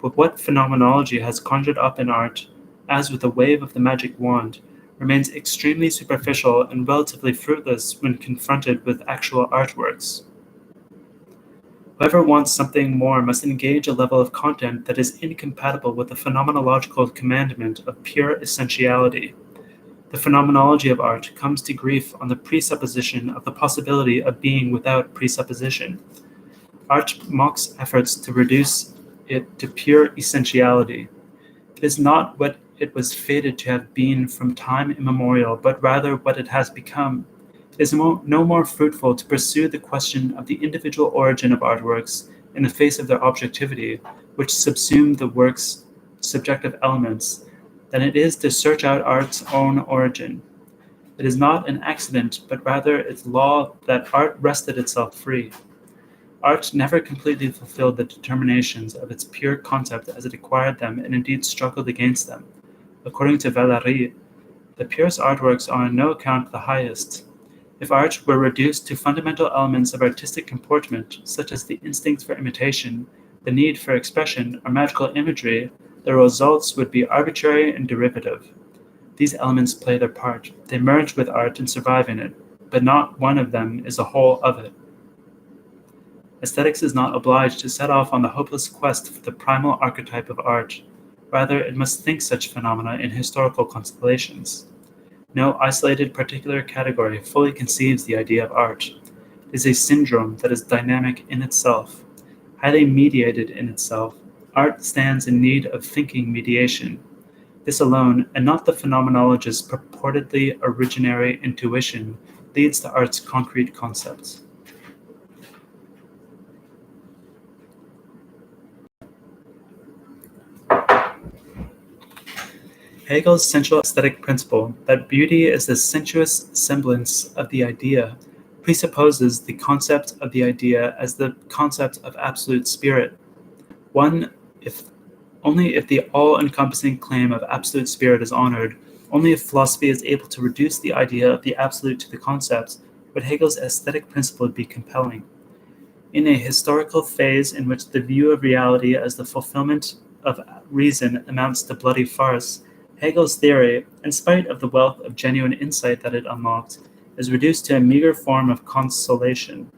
But what phenomenology has conjured up in art, as with a wave of the magic wand, remains extremely superficial and relatively fruitless when confronted with actual artworks. Whoever wants something more must engage a level of content that is incompatible with the phenomenological commandment of pure essentiality. The phenomenology of art comes to grief on the presupposition of the possibility of being without presupposition. Art mocks efforts to reduce it to pure essentiality. It is not what it was fated to have been from time immemorial, but rather what it has become. It is no more fruitful to pursue the question of the individual origin of artworks in the face of their objectivity, which subsume the work's subjective elements, than it is to search out art's own origin. It is not an accident, but rather its law that art wrested itself free. Art never completely fulfilled the determinations of its pure concept as it acquired them and indeed struggled against them. According to Vallary, the purest artworks are on no account the highest. If art were reduced to fundamental elements of artistic comportment, such as the instinct for imitation, the need for expression, or magical imagery, the results would be arbitrary and derivative. These elements play their part. They merge with art and survive in it, but not one of them is a whole of it. Aesthetics is not obliged to set off on the hopeless quest for the primal archetype of art. Rather, it must think such phenomena in historical constellations. No isolated particular category fully conceives the idea of art. It is a syndrome that is dynamic in itself, highly mediated in itself. Art stands in need of thinking mediation. This alone, and not the phenomenologist's purportedly originary intuition, leads to art's concrete concepts. Hegel's central aesthetic principle, that beauty is the sensuous semblance of the idea, presupposes the concept of the idea as the concept of absolute spirit. One, if only if the all-encompassing claim of absolute spirit is honored, only if philosophy is able to reduce the idea of the absolute to the concept, would Hegel's aesthetic principle be compelling. In a historical phase in which the view of reality as the fulfillment of reason amounts to bloody farce, Hegel's theory, in spite of the wealth of genuine insight that it unlocked, is reduced to a meager form of consolation.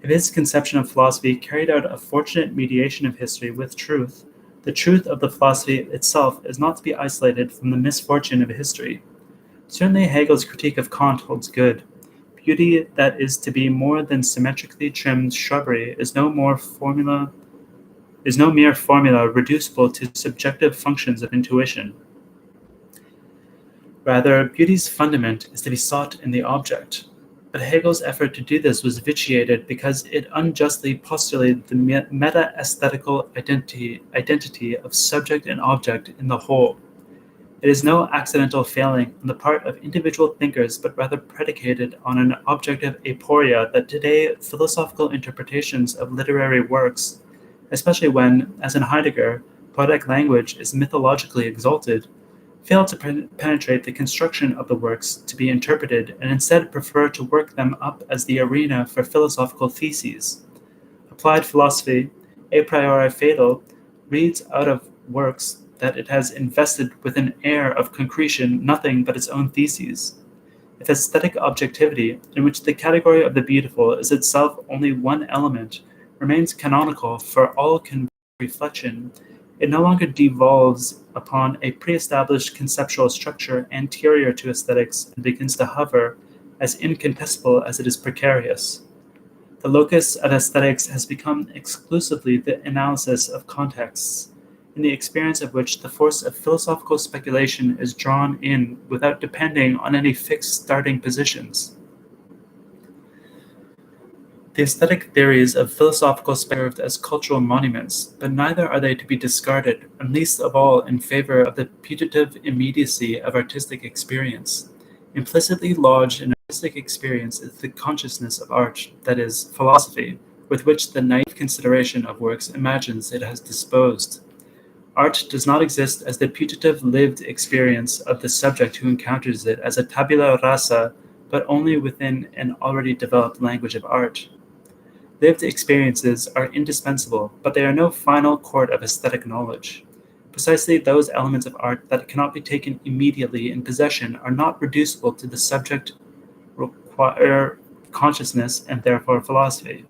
If his conception of philosophy carried out a fortunate mediation of history with truth, the truth of the philosophy itself is not to be isolated from the misfortune of history. Certainly Hegel's critique of Kant holds good. Beauty that is to be more than symmetrically trimmed shrubbery is no mere formula reducible to subjective functions of intuition. Rather, beauty's fundament is to be sought in the object. But Hegel's effort to do this was vitiated because it unjustly postulated the meta-aesthetical identity of subject and object in the whole. It is no accidental failing on the part of individual thinkers, but rather predicated on an objective aporia that today philosophical interpretations of literary works, especially when, as in Heidegger, poetic language is mythologically exalted, fail to penetrate the construction of the works to be interpreted and instead prefer to work them up as the arena for philosophical theses. Applied philosophy, a priori fatal, reads out of works that it has invested with an air of concretion nothing but its own theses. If aesthetic objectivity, in which the category of the beautiful is itself only one element, remains canonical for all reflection, it no longer devolves upon a pre-established conceptual structure anterior to aesthetics and begins to hover, as incontestable as it is precarious. The locus of aesthetics has become exclusively the analysis of contexts, in the experience of which the force of philosophical speculation is drawn in without depending on any fixed starting positions. The aesthetic theories of philosophical served as cultural monuments, but neither are they to be discarded, and least of all in favor of the putative immediacy of artistic experience. Implicitly lodged in artistic experience is the consciousness of art, that is, philosophy, with which the naive consideration of works imagines it has disposed. Art does not exist as the putative lived experience of the subject who encounters it as a tabula rasa, but only within an already developed language of art. Lived experiences are indispensable, but they are no final court of aesthetic knowledge. Precisely those elements of art that cannot be taken immediately in possession are not reducible to the subject require consciousness and therefore philosophy.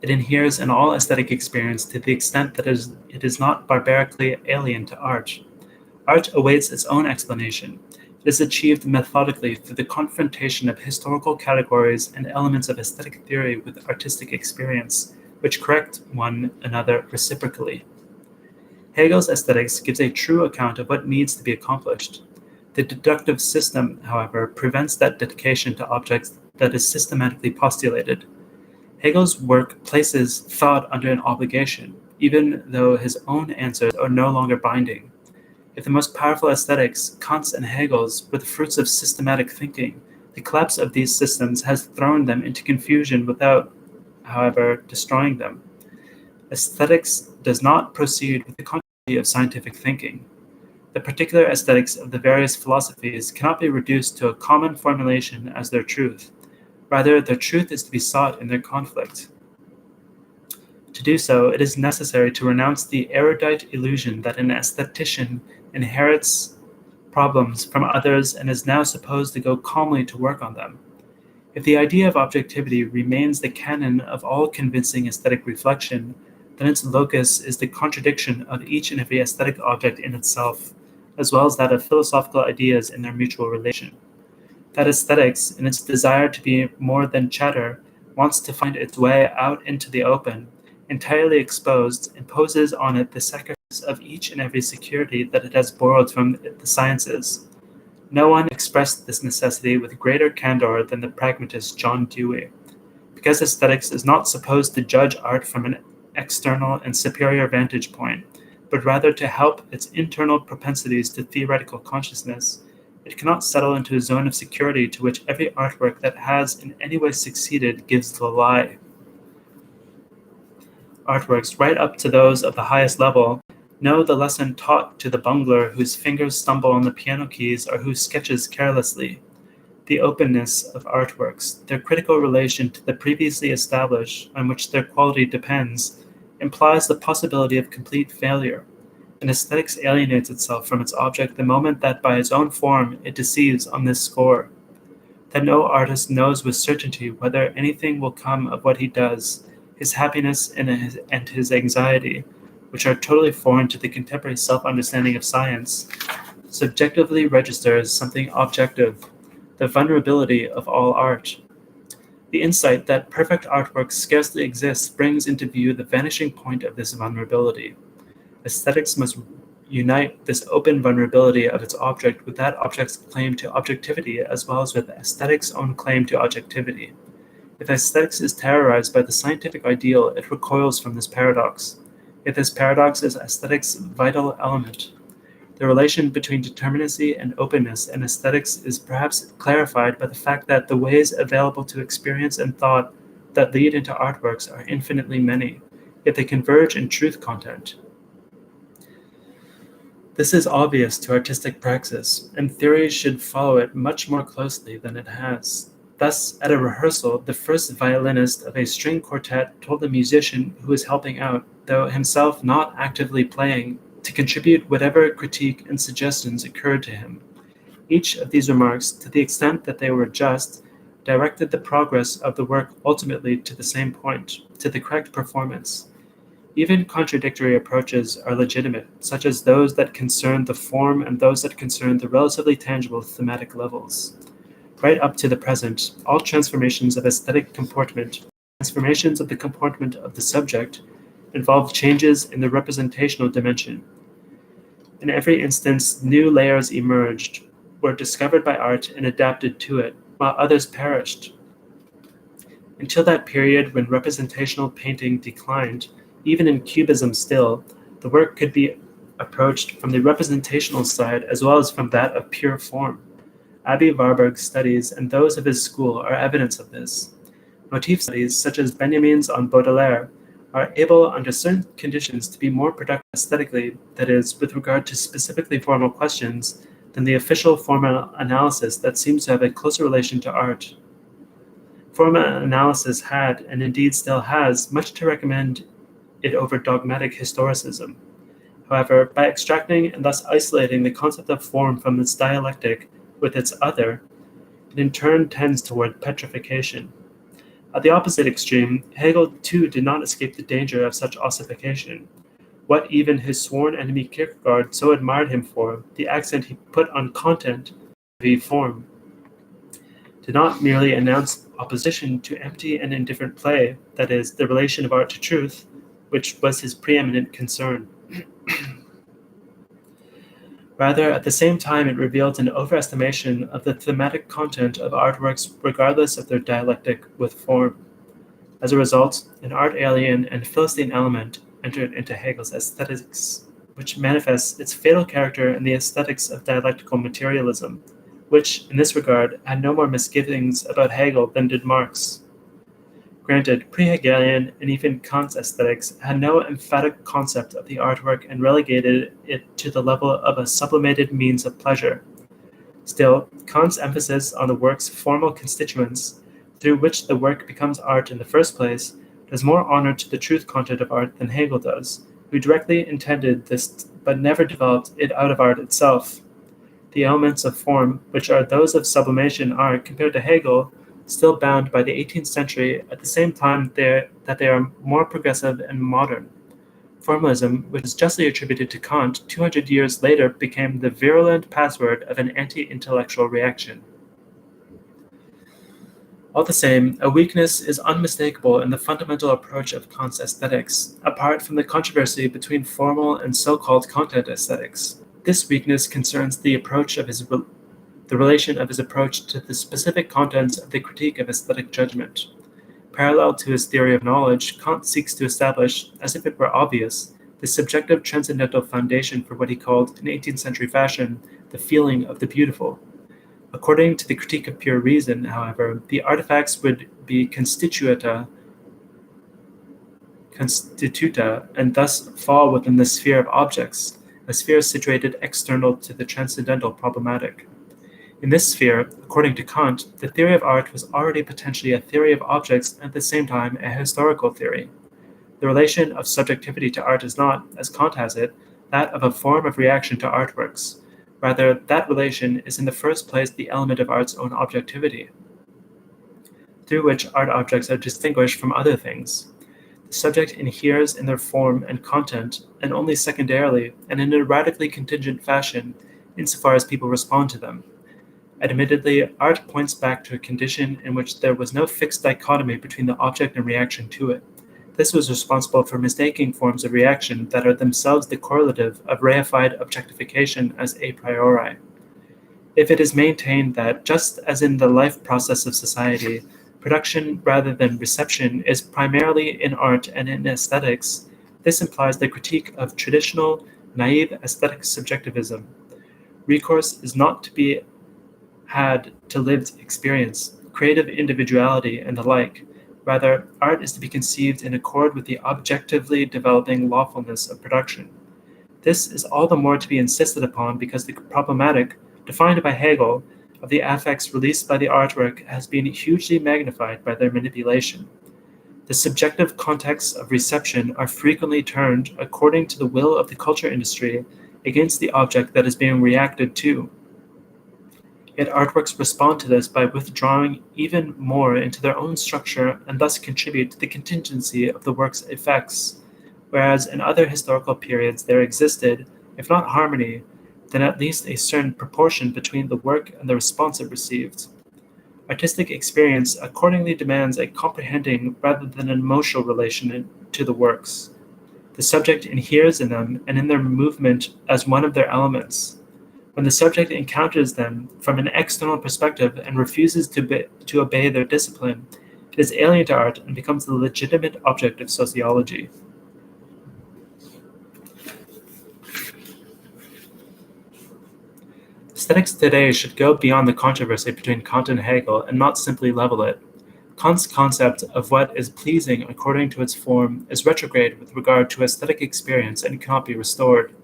It inheres in all aesthetic experience to the extent that it is not barbarically alien to art. Art awaits its own explanation. It is achieved methodically through the confrontation of historical categories and elements of aesthetic theory with artistic experience, which correct one another reciprocally. Hegel's aesthetics gives a true account of what needs to be accomplished. The deductive system, however, prevents that dedication to objects that is systematically postulated. Hegel's work places thought under an obligation, even though his own answers are no longer binding. If the most powerful aesthetics, Kant's and Hegel's, were the fruits of systematic thinking, the collapse of these systems has thrown them into confusion without, however, destroying them. Aesthetics does not proceed with the continuity of scientific thinking. The particular aesthetics of the various philosophies cannot be reduced to a common formulation as their truth. Rather, their truth is to be sought in their conflict. To do so, it is necessary to renounce the erudite illusion that an aesthetician inherits problems from others and is now supposed to go calmly to work on them. If the idea of objectivity remains the canon of all convincing aesthetic reflection, then its locus is the contradiction of each and every aesthetic object in itself, as well as that of philosophical ideas in their mutual relation. That aesthetics, in its desire to be more than chatter, wants to find its way out into the open, entirely exposed, imposes on it the sacrifice of each and every security that it has borrowed from the sciences. No one expressed this necessity with greater candor than the pragmatist John Dewey. Because aesthetics is not supposed to judge art from an external and superior vantage point, but rather to help its internal propensities to theoretical consciousness, it cannot settle into a zone of security to which every artwork that has in any way succeeded gives the lie. Artworks, right up to those of the highest level, know the lesson taught to the bungler whose fingers stumble on the piano keys or who sketches carelessly. The openness of artworks, their critical relation to the previously established on which their quality depends, implies the possibility of complete failure. And aesthetics alienates itself from its object the moment that by its own form it deceives on this score. That no artist knows with certainty whether anything will come of what he does, his happiness and his anxiety, which are totally foreign to the contemporary self-understanding of science, subjectively registers something objective, the vulnerability of all art. The insight that perfect artwork scarcely exists brings into view the vanishing point of this vulnerability. Aesthetics must unite this open vulnerability of its object with that object's claim to objectivity as well as with aesthetics' own claim to objectivity. If aesthetics is terrorized by the scientific ideal, it recoils from this paradox. Yet this paradox is aesthetics' vital element. The relation between determinacy and openness in aesthetics is perhaps clarified by the fact that the ways available to experience and thought that lead into artworks are infinitely many, yet they converge in truth content. This is obvious to artistic praxis, and theory should follow it much more closely than it has. Thus, at a rehearsal, the first violinist of a string quartet told the musician who was helping out, though himself not actively playing, to contribute whatever critique and suggestions occurred to him. Each of these remarks, to the extent that they were just, directed the progress of the work ultimately to the same point, to the correct performance. Even contradictory approaches are legitimate, such as those that concern the form and those that concern the relatively tangible thematic levels. Right up to the present, all transformations of aesthetic comportment, transformations of the comportment of the subject, involve changes in the representational dimension. In every instance, new layers emerged, were discovered by art and adapted to it, while others perished. Until that period when representational painting declined, even in Cubism still, the work could be approached from the representational side as well as from that of pure form. Abbé Warburg's studies and those of his school are evidence of this. Motif studies, such as Benjamin's on Baudelaire, are able, under certain conditions, to be more productive aesthetically, that is, with regard to specifically formal questions, than the official formal analysis that seems to have a closer relation to art. Formal analysis had, and indeed still has, much to recommend it over dogmatic historicism. However, by extracting and thus isolating the concept of form from its dialectic with its other, it in turn tends toward petrification. At the opposite extreme, Hegel too did not escape the danger of such ossification. What even his sworn enemy Kierkegaard so admired him for, the accent he put on content vis form, did not merely announce opposition to empty and indifferent play, that is, the relation of art to truth, which was his preeminent concern. Rather, at the same time, it revealed an overestimation of the thematic content of artworks regardless of their dialectic with form. As a result, an art alien and Philistine element entered into Hegel's aesthetics, which manifests its fatal character in the aesthetics of dialectical materialism, which, in this regard, had no more misgivings about Hegel than did Marx. Granted, pre-Hegelian and even Kant's aesthetics had no emphatic concept of the artwork and relegated it to the level of a sublimated means of pleasure. Still, Kant's emphasis on the work's formal constituents, through which the work becomes art in the first place, does more honor to the truth content of art than Hegel does, who directly intended this but never developed it out of art itself. The elements of form, which are those of sublimation, are, compared to Hegel, still bound by the 18th century at the same time that they are more progressive and modern. Formalism, which is justly attributed to Kant, 200 years later became the virulent password of an anti-intellectual reaction. All the same, a weakness is unmistakable in the fundamental approach of Kant's aesthetics, apart from the controversy between formal and so-called content aesthetics. This weakness concerns the relation of his approach to the specific contents of the critique of aesthetic judgment. Parallel to his theory of knowledge, Kant seeks to establish, as if it were obvious, the subjective transcendental foundation for what he called, in 18th century fashion, the feeling of the beautiful. According to the critique of pure reason, however, the artifacts would be constituta, and thus fall within the sphere of objects, a sphere situated external to the transcendental problematic. In this sphere, according to Kant, the theory of art was already potentially a theory of objects and at the same time a historical theory. The relation of subjectivity to art is not, as Kant has it, that of a form of reaction to artworks. Rather, that relation is in the first place the element of art's own objectivity, through which art objects are distinguished from other things. The subject inheres in their form and content, and only secondarily, and in a radically contingent fashion, insofar as people respond to them. Admittedly, art points back to a condition in which there was no fixed dichotomy between the object and reaction to it. This was responsible for mistaking forms of reaction that are themselves the correlative of reified objectification as a priori. If it is maintained that, just as in the life process of society, production rather than reception is primarily in art and in aesthetics, this implies the critique of traditional, naive aesthetic subjectivism. Recourse is not to be had to lived experience, creative individuality, and the like. Rather, art is to be conceived in accord with the objectively developing lawfulness of production. This is all the more to be insisted upon because the problematic, defined by Hegel, of the affects released by the artwork has been hugely magnified by their manipulation. The subjective contexts of reception are frequently turned, according to the will of the culture industry, against the object that is being reacted to. Yet artworks respond to this by withdrawing even more into their own structure and thus contribute to the contingency of the work's effects, whereas in other historical periods there existed, if not harmony, then at least a certain proportion between the work and the response it received. Artistic experience accordingly demands a comprehending rather than an emotional relation to the works. The subject inheres in them and in their movement as one of their elements. When the subject encounters them from an external perspective and refuses to obey their discipline, it is alien to art and becomes the legitimate object of sociology. Aesthetics today should go beyond the controversy between Kant and Hegel and not simply level it. Kant's concept of what is pleasing according to its form is retrograde with regard to aesthetic experience and cannot be restored.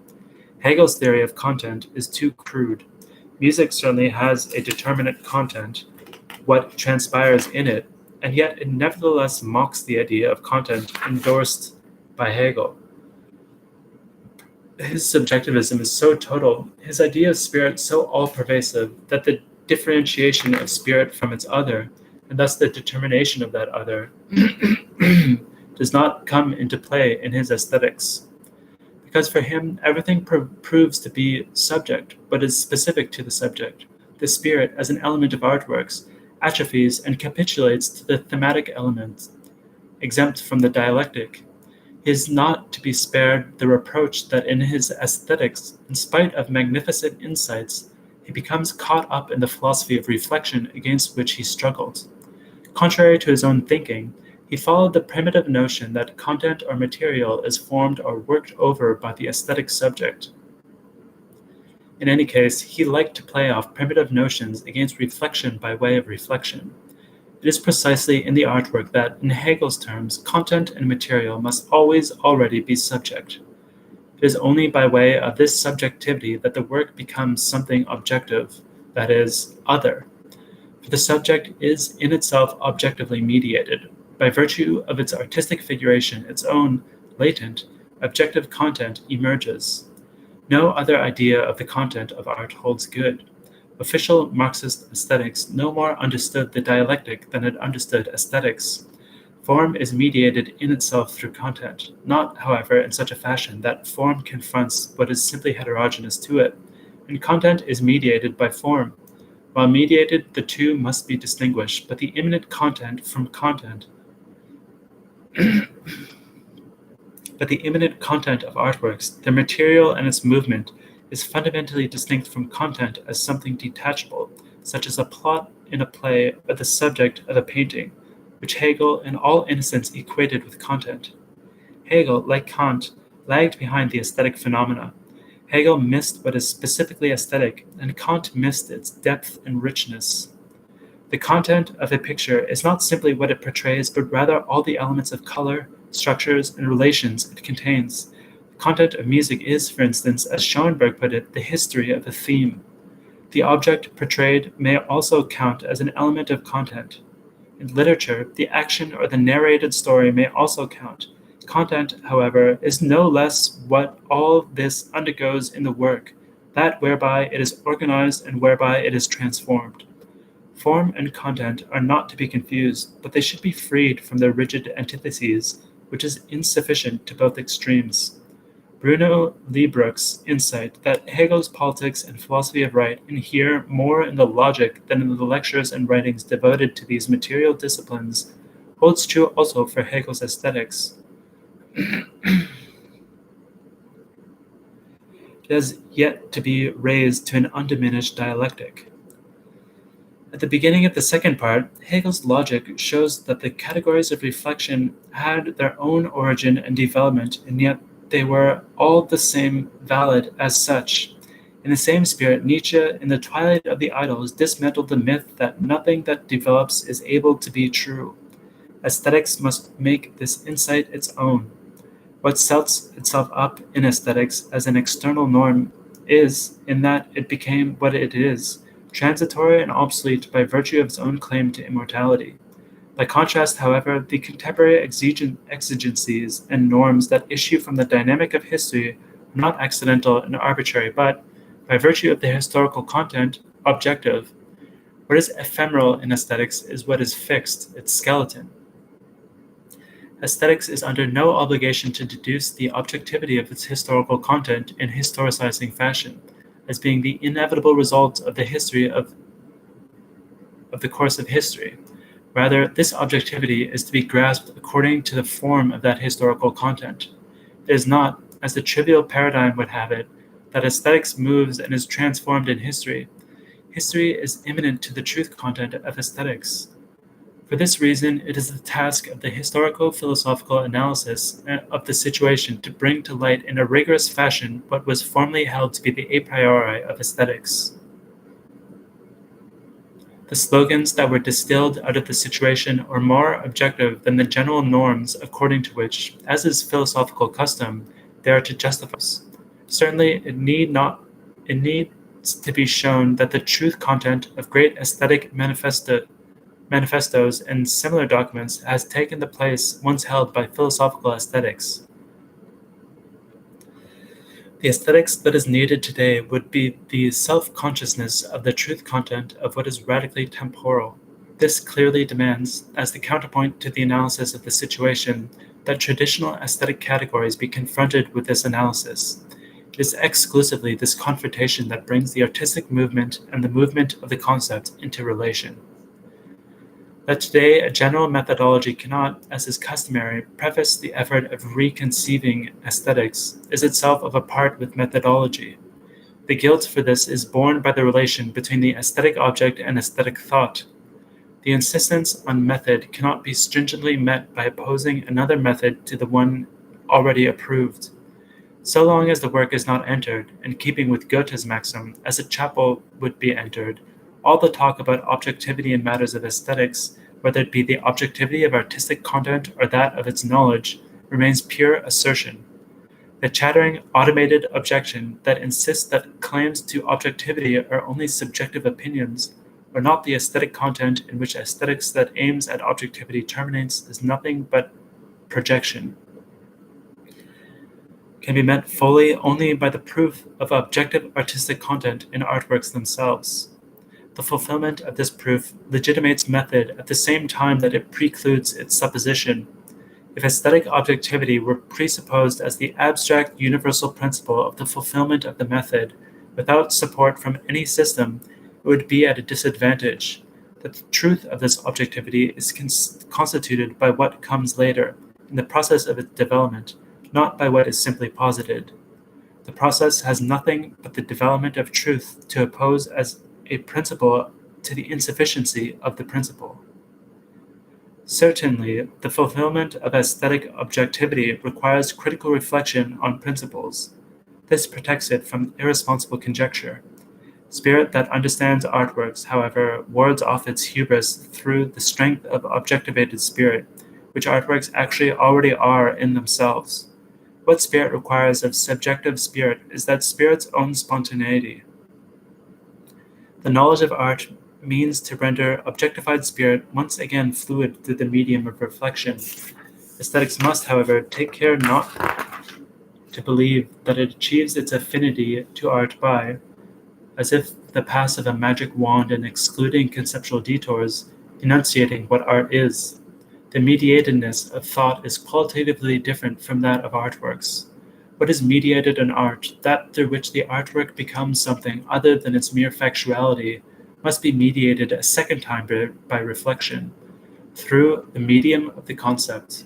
Hegel's theory of content is too crude. Music certainly has a determinate content, what transpires in it, and yet it nevertheless mocks the idea of content endorsed by Hegel. His subjectivism is so total, his idea of spirit so all-pervasive, that the differentiation of spirit from its other, and thus the determination of that other, does not come into play in his aesthetics. Because for him, everything proves to be subject, but is specific to the subject. The spirit, as an element of artworks, atrophies and capitulates to the thematic elements, exempt from the dialectic. He is not to be spared the reproach that in his aesthetics, in spite of magnificent insights, he becomes caught up in the philosophy of reflection against which he struggled. Contrary to his own thinking, he followed the primitive notion that content or material is formed or worked over by the aesthetic subject. In any case, he liked to play off primitive notions against reflection by way of reflection. It is precisely in the artwork that, in Hegel's terms, content and material must always already be subject. It is only by way of this subjectivity that the work becomes something objective, that is, other. For the subject is in itself objectively mediated. By virtue of its artistic figuration, its own latent, objective content emerges. No other idea of the content of art holds good. Official Marxist aesthetics no more understood the dialectic than it understood aesthetics. Form is mediated in itself through content, not, however, in such a fashion that form confronts what is simply heterogeneous to it, and content is mediated by form. While mediated, the two must be distinguished, but the immanent content from content But the immanent content of artworks, their material and its movement, is fundamentally distinct from content as something detachable, such as a plot in a play or the subject of a painting, which Hegel in all innocence equated with content. Hegel, like Kant, lagged behind the aesthetic phenomena. Hegel missed what is specifically aesthetic, and Kant missed its depth and richness. The content of a picture is not simply what it portrays, but rather all the elements of color, structures, and relations it contains. The content of music is, for instance, as Schoenberg put it, the history of a theme. The object portrayed may also count as an element of content. In literature, the action or the narrated story may also count. Content, however, is no less what all this undergoes in the work, that whereby it is organized and whereby it is transformed. Form and content are not to be confused, but they should be freed from their rigid antitheses, which is insufficient to both extremes. Bruno Liebruck's insight that Hegel's politics and philosophy of right inhere more in the logic than in the lectures and writings devoted to these material disciplines holds true also for Hegel's aesthetics. It has yet to be raised to an undiminished dialectic. At the beginning of the second part, Hegel's logic shows that the categories of reflection had their own origin and development, and yet they were all the same valid as such. In the same spirit, Nietzsche, in the Twilight of the Idols, dismantled the myth that nothing that develops is able to be true. Aesthetics must make this insight its own. What sets itself up in aesthetics as an external norm is, in that it became what it is, transitory and obsolete by virtue of its own claim to immortality. By contrast, however, the contemporary exigencies and norms that issue from the dynamic of history are not accidental and arbitrary, but, by virtue of their historical content, objective. What is ephemeral in aesthetics is what is fixed, its skeleton. Aesthetics is under no obligation to deduce the objectivity of its historical content in historicizing fashion, as being the inevitable result of the history of the course of history. Rather, this objectivity is to be grasped according to the form of that historical content. It is not, as the trivial paradigm would have it, that aesthetics moves and is transformed in history. History is immanent to the truth content of aesthetics. For this reason, it is the task of the historico-philosophical analysis of the situation to bring to light in a rigorous fashion what was formerly held to be the a priori of aesthetics. The slogans that were distilled out of the situation are more objective than the general norms according to which, as is philosophical custom, they are to justify us. Certainly, it needs to be shown that the truth content of great aesthetic manifestos and similar documents has taken the place once held by philosophical aesthetics. The aesthetics that is needed today would be the self-consciousness of the truth content of what is radically temporal. This clearly demands, as the counterpoint to the analysis of the situation, that traditional aesthetic categories be confronted with this analysis. It is exclusively this confrontation that brings the artistic movement and the movement of the concept into relation. That today a general methodology cannot, as is customary, preface the effort of reconceiving aesthetics is itself of a part with methodology. The guilt for this is borne by the relation between the aesthetic object and aesthetic thought. The insistence on method cannot be stringently met by opposing another method to the one already approved. So long as the work is not entered, in keeping with Goethe's maxim, as a chapel would be entered, all the talk about objectivity in matters of aesthetics, whether it be the objectivity of artistic content or that of its knowledge, remains pure assertion. The chattering, automated objection that insists that claims to objectivity are only subjective opinions, or not the aesthetic content in which aesthetics that aims at objectivity terminates, is nothing but projection. Can be met fully only by the proof of objective artistic content in artworks themselves. The fulfillment of this proof legitimates method at the same time that it precludes its supposition. If aesthetic objectivity were presupposed as the abstract universal principle of the fulfillment of the method, without support from any system, it would be at a disadvantage. The truth of this objectivity is constituted by what comes later, in the process of its development, not by what is simply posited. The process has nothing but the development of truth to oppose as a principle to the insufficiency of the principle. Certainly, the fulfillment of aesthetic objectivity requires critical reflection on principles. This protects it from irresponsible conjecture. Spirit that understands artworks, however, wards off its hubris through the strength of objectivated spirit, which artworks actually already are in themselves. What spirit requires of subjective spirit is that spirit's own spontaneity. The knowledge of art means to render objectified spirit once again fluid through the medium of reflection. Aesthetics must, however, take care not to believe that it achieves its affinity to art by, as if the pass of a magic wand and excluding conceptual detours, enunciating what art is. The mediatedness of thought is qualitatively different from that of artworks. What is mediated in art, that through which the artwork becomes something other than its mere factuality, must be mediated a second time by reflection, through the medium of the concept.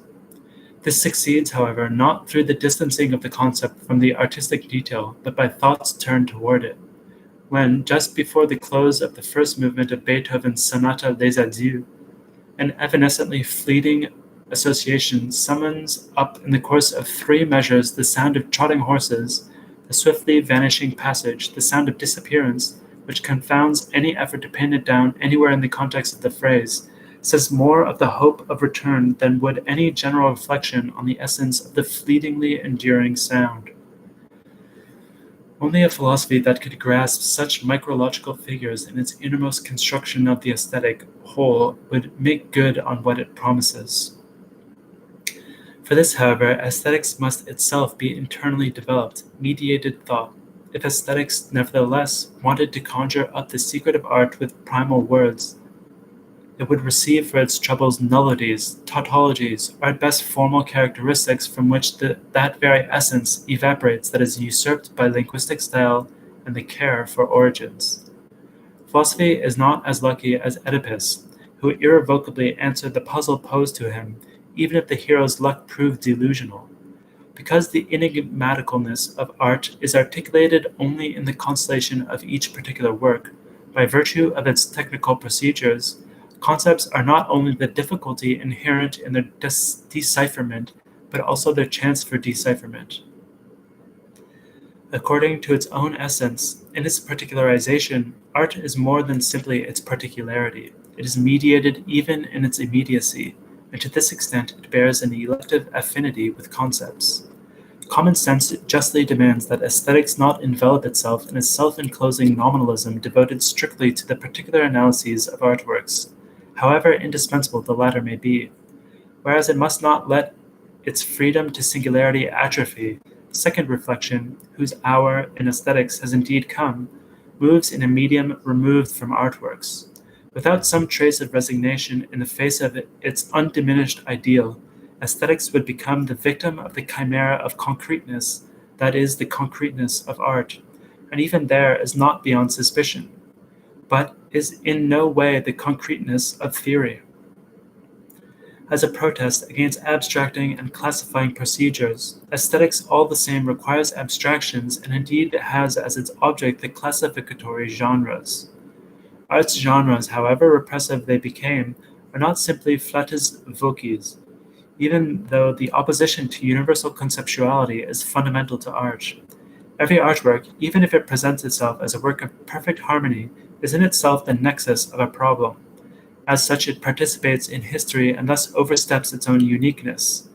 This succeeds, however, not through the distancing of the concept from the artistic detail, but by thoughts turned toward it. When, just before the close of the first movement of Beethoven's Sonata Les Adieux, an evanescently fleeting association summons up in the course of 3 measures the sound of trotting horses, the swiftly vanishing passage, the sound of disappearance, which confounds any effort to pin it down anywhere in the context of the phrase, says more of the hope of return than would any general reflection on the essence of the fleetingly enduring sound. Only a philosophy that could grasp such micrological figures in its innermost construction of the aesthetic whole would make good on what it promises. For this, however, aesthetics must itself be internally developed, mediated thought. If aesthetics, nevertheless, wanted to conjure up the secret of art with primal words, it would receive for its troubles nullities, tautologies, or at best formal characteristics from which that very essence evaporates that is usurped by linguistic style and the care for origins. Philosophy is not as lucky as Oedipus, who irrevocably answered the puzzle posed to him, even if the hero's luck proved delusional. Because the enigmaticalness of art is articulated only in the constellation of each particular work, by virtue of its technical procedures, concepts are not only the difficulty inherent in their decipherment, but also their chance for decipherment. According to its own essence, in its particularization, art is more than simply its particularity. It is mediated even in its immediacy, and to this extent it bears an elective affinity with concepts. Common sense justly demands that aesthetics not envelop itself in a self-enclosing nominalism devoted strictly to the particular analyses of artworks, however indispensable the latter may be, whereas it must not let its freedom to singularity atrophy. Second reflection, whose hour in aesthetics has indeed come, moves in a medium removed from artworks. Without some trace of resignation in the face of its undiminished ideal, aesthetics would become the victim of the chimera of concreteness, that is, the concreteness of art, and even there is not beyond suspicion, but is in no way the concreteness of theory. As a protest against abstracting and classifying procedures, aesthetics all the same requires abstractions and indeed has as its object the classificatory genres. Art's genres, however repressive they became, are not simply flatus vocis, even though the opposition to universal conceptuality is fundamental to art. Every artwork, even if it presents itself as a work of perfect harmony, is in itself the nexus of a problem. As such, it participates in history and thus oversteps its own uniqueness.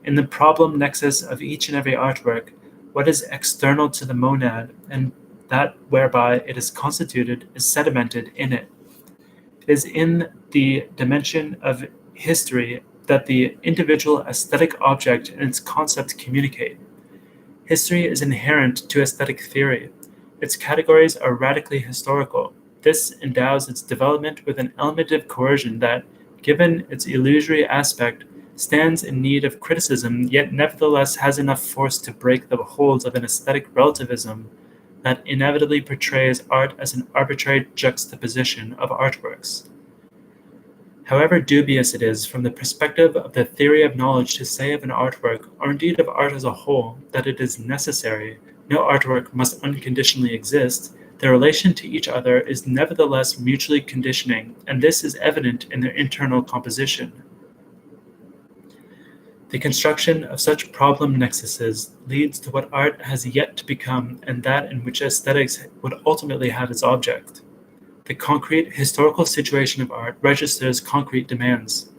In the problem nexus of each and every artwork, what is external to the monad and that whereby it is constituted is sedimented in it. It is in the dimension of history that the individual aesthetic object and its concept communicate. History is inherent to aesthetic theory. Its categories are radically historical. This endows its development with an element of coercion that, given its illusory aspect, stands in need of criticism, yet nevertheless has enough force to break the holds of an aesthetic relativism that inevitably portrays art as an arbitrary juxtaposition of artworks. However dubious it is from the perspective of the theory of knowledge to say of an artwork, or indeed of art as a whole, that it is necessary, no artwork must unconditionally exist, their relation to each other is nevertheless mutually conditioning, and this is evident in their internal composition. The construction of such problem nexuses leads to what art has yet to become, and that in which aesthetics would ultimately have its object. The concrete historical situation of art registers concrete demands.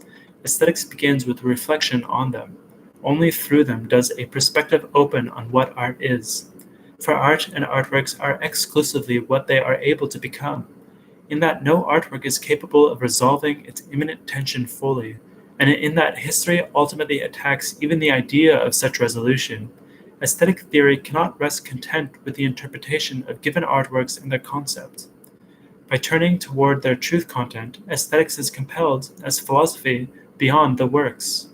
Aesthetics begins with reflection on them. Only through them does a perspective open on what art is. For art and artworks are exclusively what they are able to become, in that no artwork is capable of resolving its immanent tension fully, and in that history ultimately attacks even the idea of such resolution. Aesthetic theory cannot rest content with the interpretation of given artworks and their concept. By turning toward their truth content, aesthetics is compelled, as philosophy, beyond the works.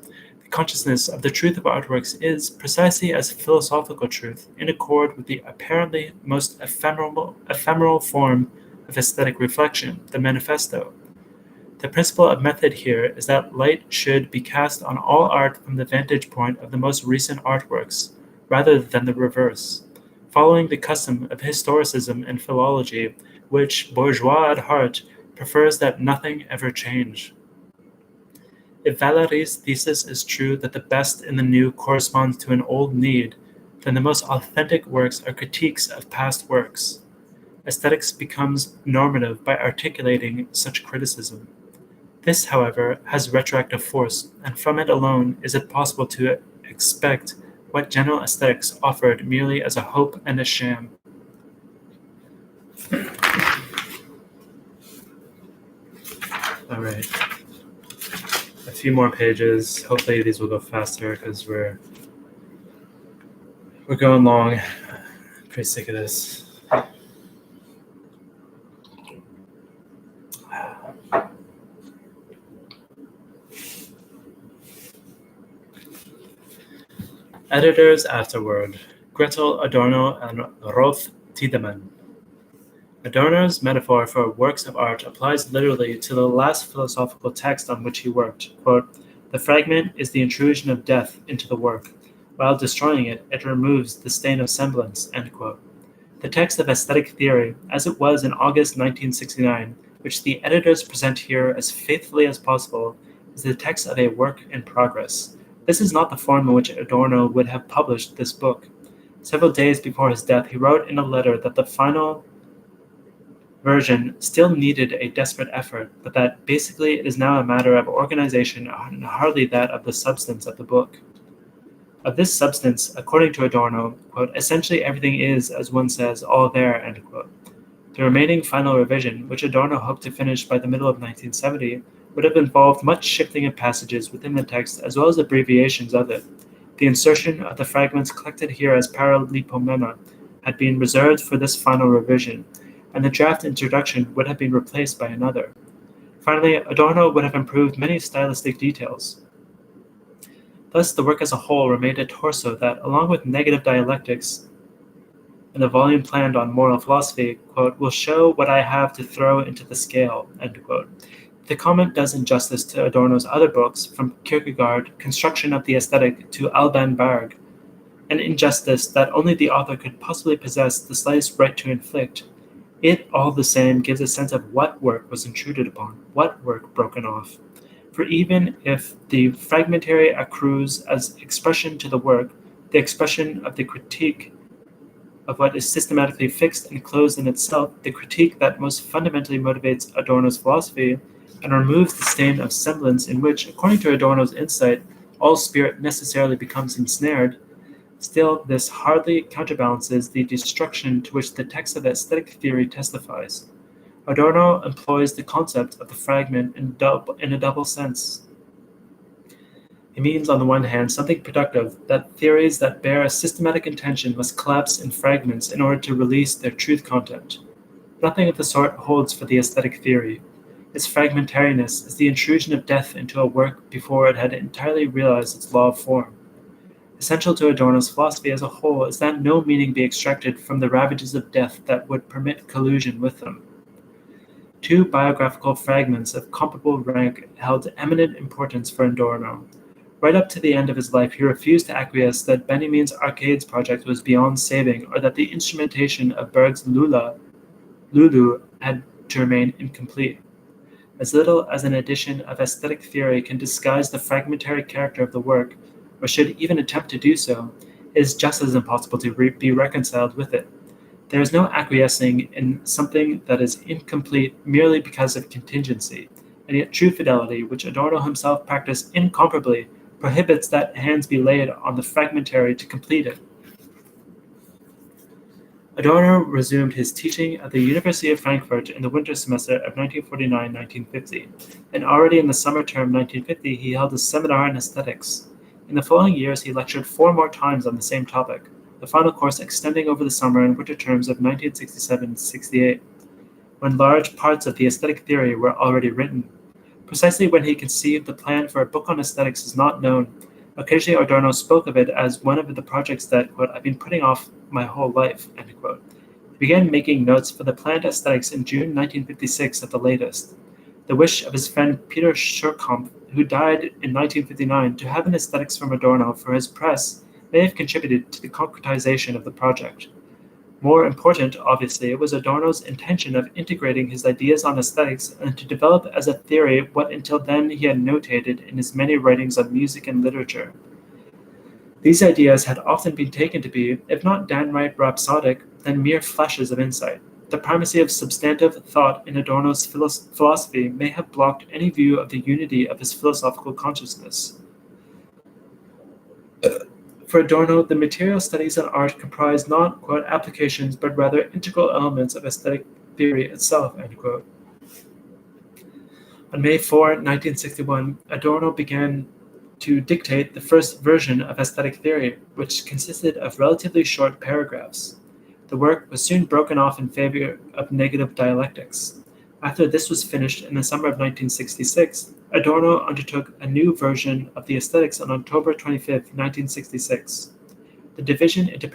The consciousness of the truth of artworks is, precisely as philosophical truth, in accord with the apparently most ephemeral form of aesthetic reflection, the manifesto. The principle of method here is that light should be cast on all art from the vantage point of the most recent artworks, rather than the reverse, following the custom of historicism and philology, which, bourgeois at heart, prefers that nothing ever change. If Valéry's thesis is true that the best in the new corresponds to an old need, then the most authentic works are critiques of past works. Aesthetics becomes normative by articulating such criticism. This, however, has retroactive force, and from it alone is it possible to expect what general aesthetics offered merely as a hope and a sham. All right. A few more pages. Hopefully these will go faster because we're going long. Pretty sick of this. Editors afterward. Gretel, Adorno, and Rolf Tiedemann. Adorno's metaphor for works of art applies literally to the last philosophical text on which he worked. Quote, "The fragment is the intrusion of death into the work. While destroying it, it removes the stain of semblance." End quote. The text of aesthetic theory, as it was in August 1969, which the editors present here as faithfully as possible, is the text of a work in progress. This is not the form in which Adorno would have published this book. Several days before his death, he wrote in a letter that the final version still needed a desperate effort, but that basically it is now a matter of organization and hardly that of the substance of the book. Of this substance, according to Adorno, quote, essentially everything is, as one says, all there, end quote. The remaining final revision, which Adorno hoped to finish by the middle of 1970, would have involved much shifting of passages within the text as well as abbreviations of it. The insertion of the fragments collected here as paralipomena had been reserved for this final revision, and the draft introduction would have been replaced by another. Finally, Adorno would have improved many stylistic details. Thus, the work as a whole remained a torso that, along with negative dialectics and the volume planned on moral philosophy, quote, will show what I have to throw into the scale, end quote. The comment does injustice to Adorno's other books, from Kierkegaard, Construction of the Aesthetic, to Alban Berg, an injustice that only the author could possibly possess the slightest right to inflict. It, all the same, gives a sense of what work was intruded upon, what work broken off. For even if the fragmentary accrues as expression to the work, the expression of the critique of what is systematically fixed and closed in itself, the critique that most fundamentally motivates Adorno's philosophy, and removes the stain of semblance in which, according to Adorno's insight, all spirit necessarily becomes ensnared, still this hardly counterbalances the destruction to which the text of aesthetic theory testifies. Adorno employs the concept of the fragment in a double sense. It means, on the one hand, something productive, that theories that bear a systematic intention must collapse in fragments in order to release their truth content. Nothing of the sort holds for the aesthetic theory. Its fragmentariness is the intrusion of death into a work before it had entirely realized its law of form. Essential to Adorno's philosophy as a whole is that no meaning be extracted from the ravages of death that would permit collusion with them. Two biographical fragments of comparable rank held eminent importance for Adorno. Right up to the end of his life, he refused to acquiesce that Benjamin's Arcades project was beyond saving, or that the instrumentation of Berg's Lulu had to remain incomplete. As little as an edition of aesthetic theory can disguise the fragmentary character of the work, or should even attempt to do so, it is just as impossible to be reconciled with it. There is no acquiescing in something that is incomplete merely because of contingency, and yet true fidelity, which Adorno himself practiced incomparably, prohibits that hands be laid on the fragmentary to complete it. Adorno resumed his teaching at the University of Frankfurt in the winter semester of 1949-1950, and already in the summer term 1950 he held a seminar in aesthetics. In the following years he lectured 4 more times on the same topic, the final course extending over the summer and winter terms of 1967-68, when large parts of the aesthetic theory were already written. Precisely when he conceived the plan for a book on aesthetics is not known. Occasionally Adorno spoke of it as one of the projects that, quote, I've been putting off my whole life, end quote. He began making notes for the planned aesthetics in June 1956 at the latest. The wish of his friend Peter Schurkampf, who died in 1959, to have an aesthetics from Adorno for his press may have contributed to the concretization of the project. More important, obviously, was Adorno's intention of integrating his ideas on aesthetics and to develop as a theory what until then he had notated in his many writings on music and literature. These ideas had often been taken to be, if not downright rhapsodic, then mere flashes of insight. The primacy of substantive thought in Adorno's philosophy may have blocked any view of the unity of his philosophical consciousness. For Adorno, the material studies on art comprised not, quote, applications, but rather integral elements of aesthetic theory itself, end quote. On May 4, 1961, Adorno began to dictate the first version of aesthetic theory, which consisted of relatively short paragraphs. The work was soon broken off in favor of negative dialectics. After this was finished in the summer of 1966, Adorno undertook a new version of the aesthetics on October 25, 1966. The division into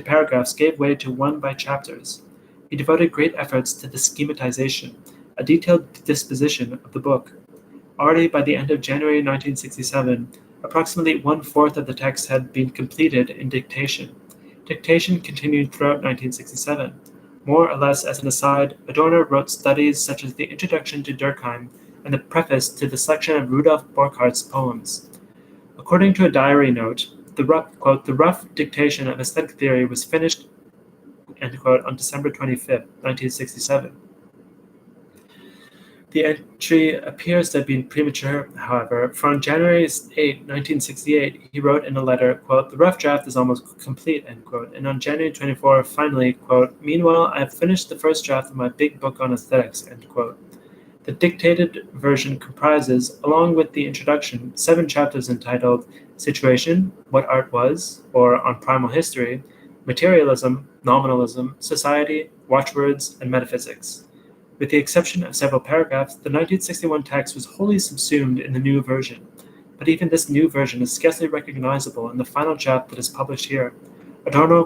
paragraphs gave way to one by chapters. He devoted great efforts to the schematization, a detailed disposition of the book. Already by the end of January 1967, approximately 1/4 of the text had been completed in dictation. Dictation continued throughout 1967. More or less as an aside, Adorno wrote studies such as the Introduction to Durkheim and the preface to the selection of Rudolf Borchardt's poems. According to a diary note, the rough dictation of aesthetic theory was finished, end quote, on December 25th, 1967. The entry appears to have been premature, however, for on January 8, 1968, he wrote in a letter, quote, "The rough draft is almost complete," end quote, and on January 24, finally, quote, "Meanwhile, I have finished the first draft of my big book on aesthetics," end quote. The dictated version comprises, along with the introduction, 7 chapters entitled Situation, What Art Was, or On Primal History, Materialism, Nominalism, Society, Watchwords, and Metaphysics. With the exception of several paragraphs, the 1961 text was wholly subsumed in the new version. But even this new version is scarcely recognizable in the final draft that is published here. Adorno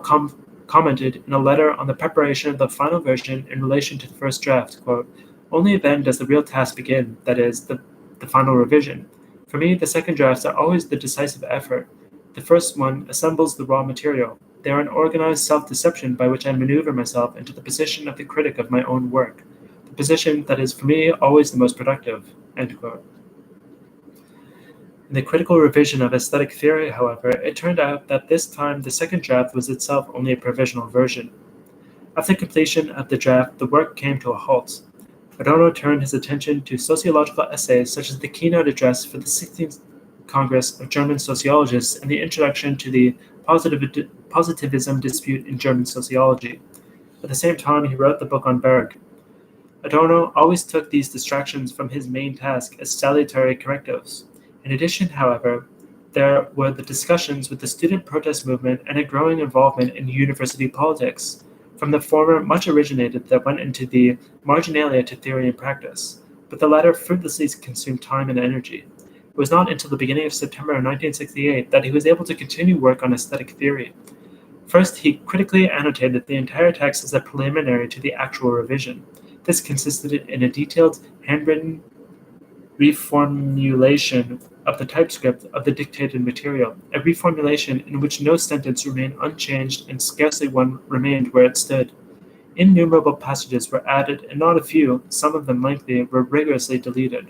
commented in a letter on the preparation of the final version in relation to the first draft, quote, "Only then does the real task begin, that is, the final revision. For me, the second drafts are always the decisive effort. The first one assembles the raw material. They are an organized self-deception by which I maneuver myself into the position of the critic of my own work. The position that is for me always the most productive," end quote. In the critical revision of aesthetic theory, however, it turned out that this time the second draft was itself only a provisional version. After completion of the draft, the work came to a halt. Adorno turned his attention to sociological essays such as the keynote address for the 16th Congress of German Sociologists and the introduction to the positivism dispute in German sociology. At the same time, he wrote the book on Berg. Adorno always took these distractions from his main task as salutary correctives. In addition, however, there were the discussions with the student protest movement and a growing involvement in university politics. From the former, much originated that went into the marginalia to theory and practice, but the latter fruitlessly consumed time and energy. It was not until the beginning of September 1968 that he was able to continue work on aesthetic theory. First, he critically annotated the entire text as a preliminary to the actual revision. This consisted in a detailed, handwritten reformulation of the typescript of the dictated material, a reformulation in which no sentence remained unchanged and scarcely one remained where it stood. Innumerable passages were added, and not a few, some of them lengthy, were rigorously deleted.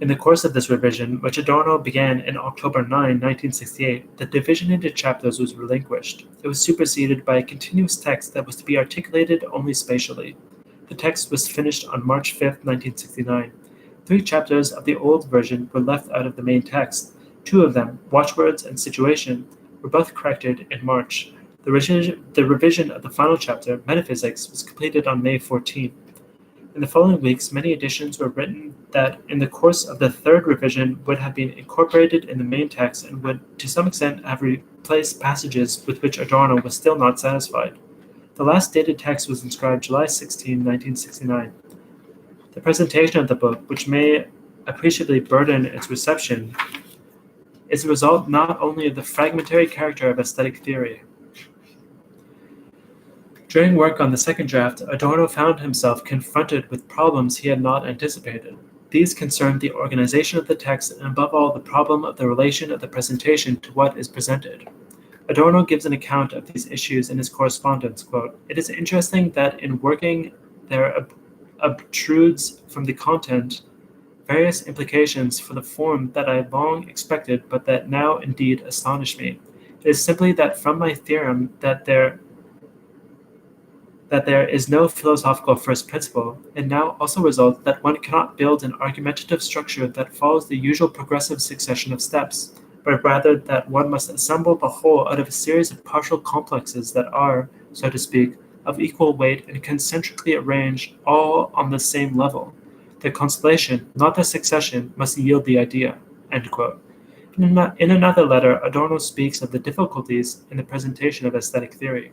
In the course of this revision, which Adorno began in October 9, 1968, the division into chapters was relinquished. It was superseded by a continuous text that was to be articulated only spatially. The text was finished on March 5, 1969. 3 chapters of the old version were left out of the main text. 2 of them, Watchwords and Situation, were both corrected in March. The revision of the final chapter, Metaphysics, was completed on May 14. In the following weeks, many additions were written that, in the course of the third revision, would have been incorporated in the main text and would, to some extent, have replaced passages with which Adorno was still not satisfied. The last dated text was inscribed July 16, 1969. The presentation of the book, which may appreciably burden its reception, is the result not only of the fragmentary character of aesthetic theory. During work on the second draft, Adorno found himself confronted with problems he had not anticipated. These concerned the organization of the text and, above all, the problem of the relation of the presentation to what is presented. Adorno gives an account of these issues in his correspondence, quote, "It is interesting that in working there obtrudes from the content various implications for the form that I long expected but that now indeed astonish me. It is simply that from my theorem that there is no philosophical first principle, it now also results that one cannot build an argumentative structure that follows the usual progressive succession of steps, but rather that one must assemble the whole out of a series of partial complexes that are, so to speak, of equal weight and concentrically arranged all on the same level. The constellation, not the succession, must yield the idea." End quote. In another letter, Adorno speaks of the difficulties in the presentation of aesthetic theory.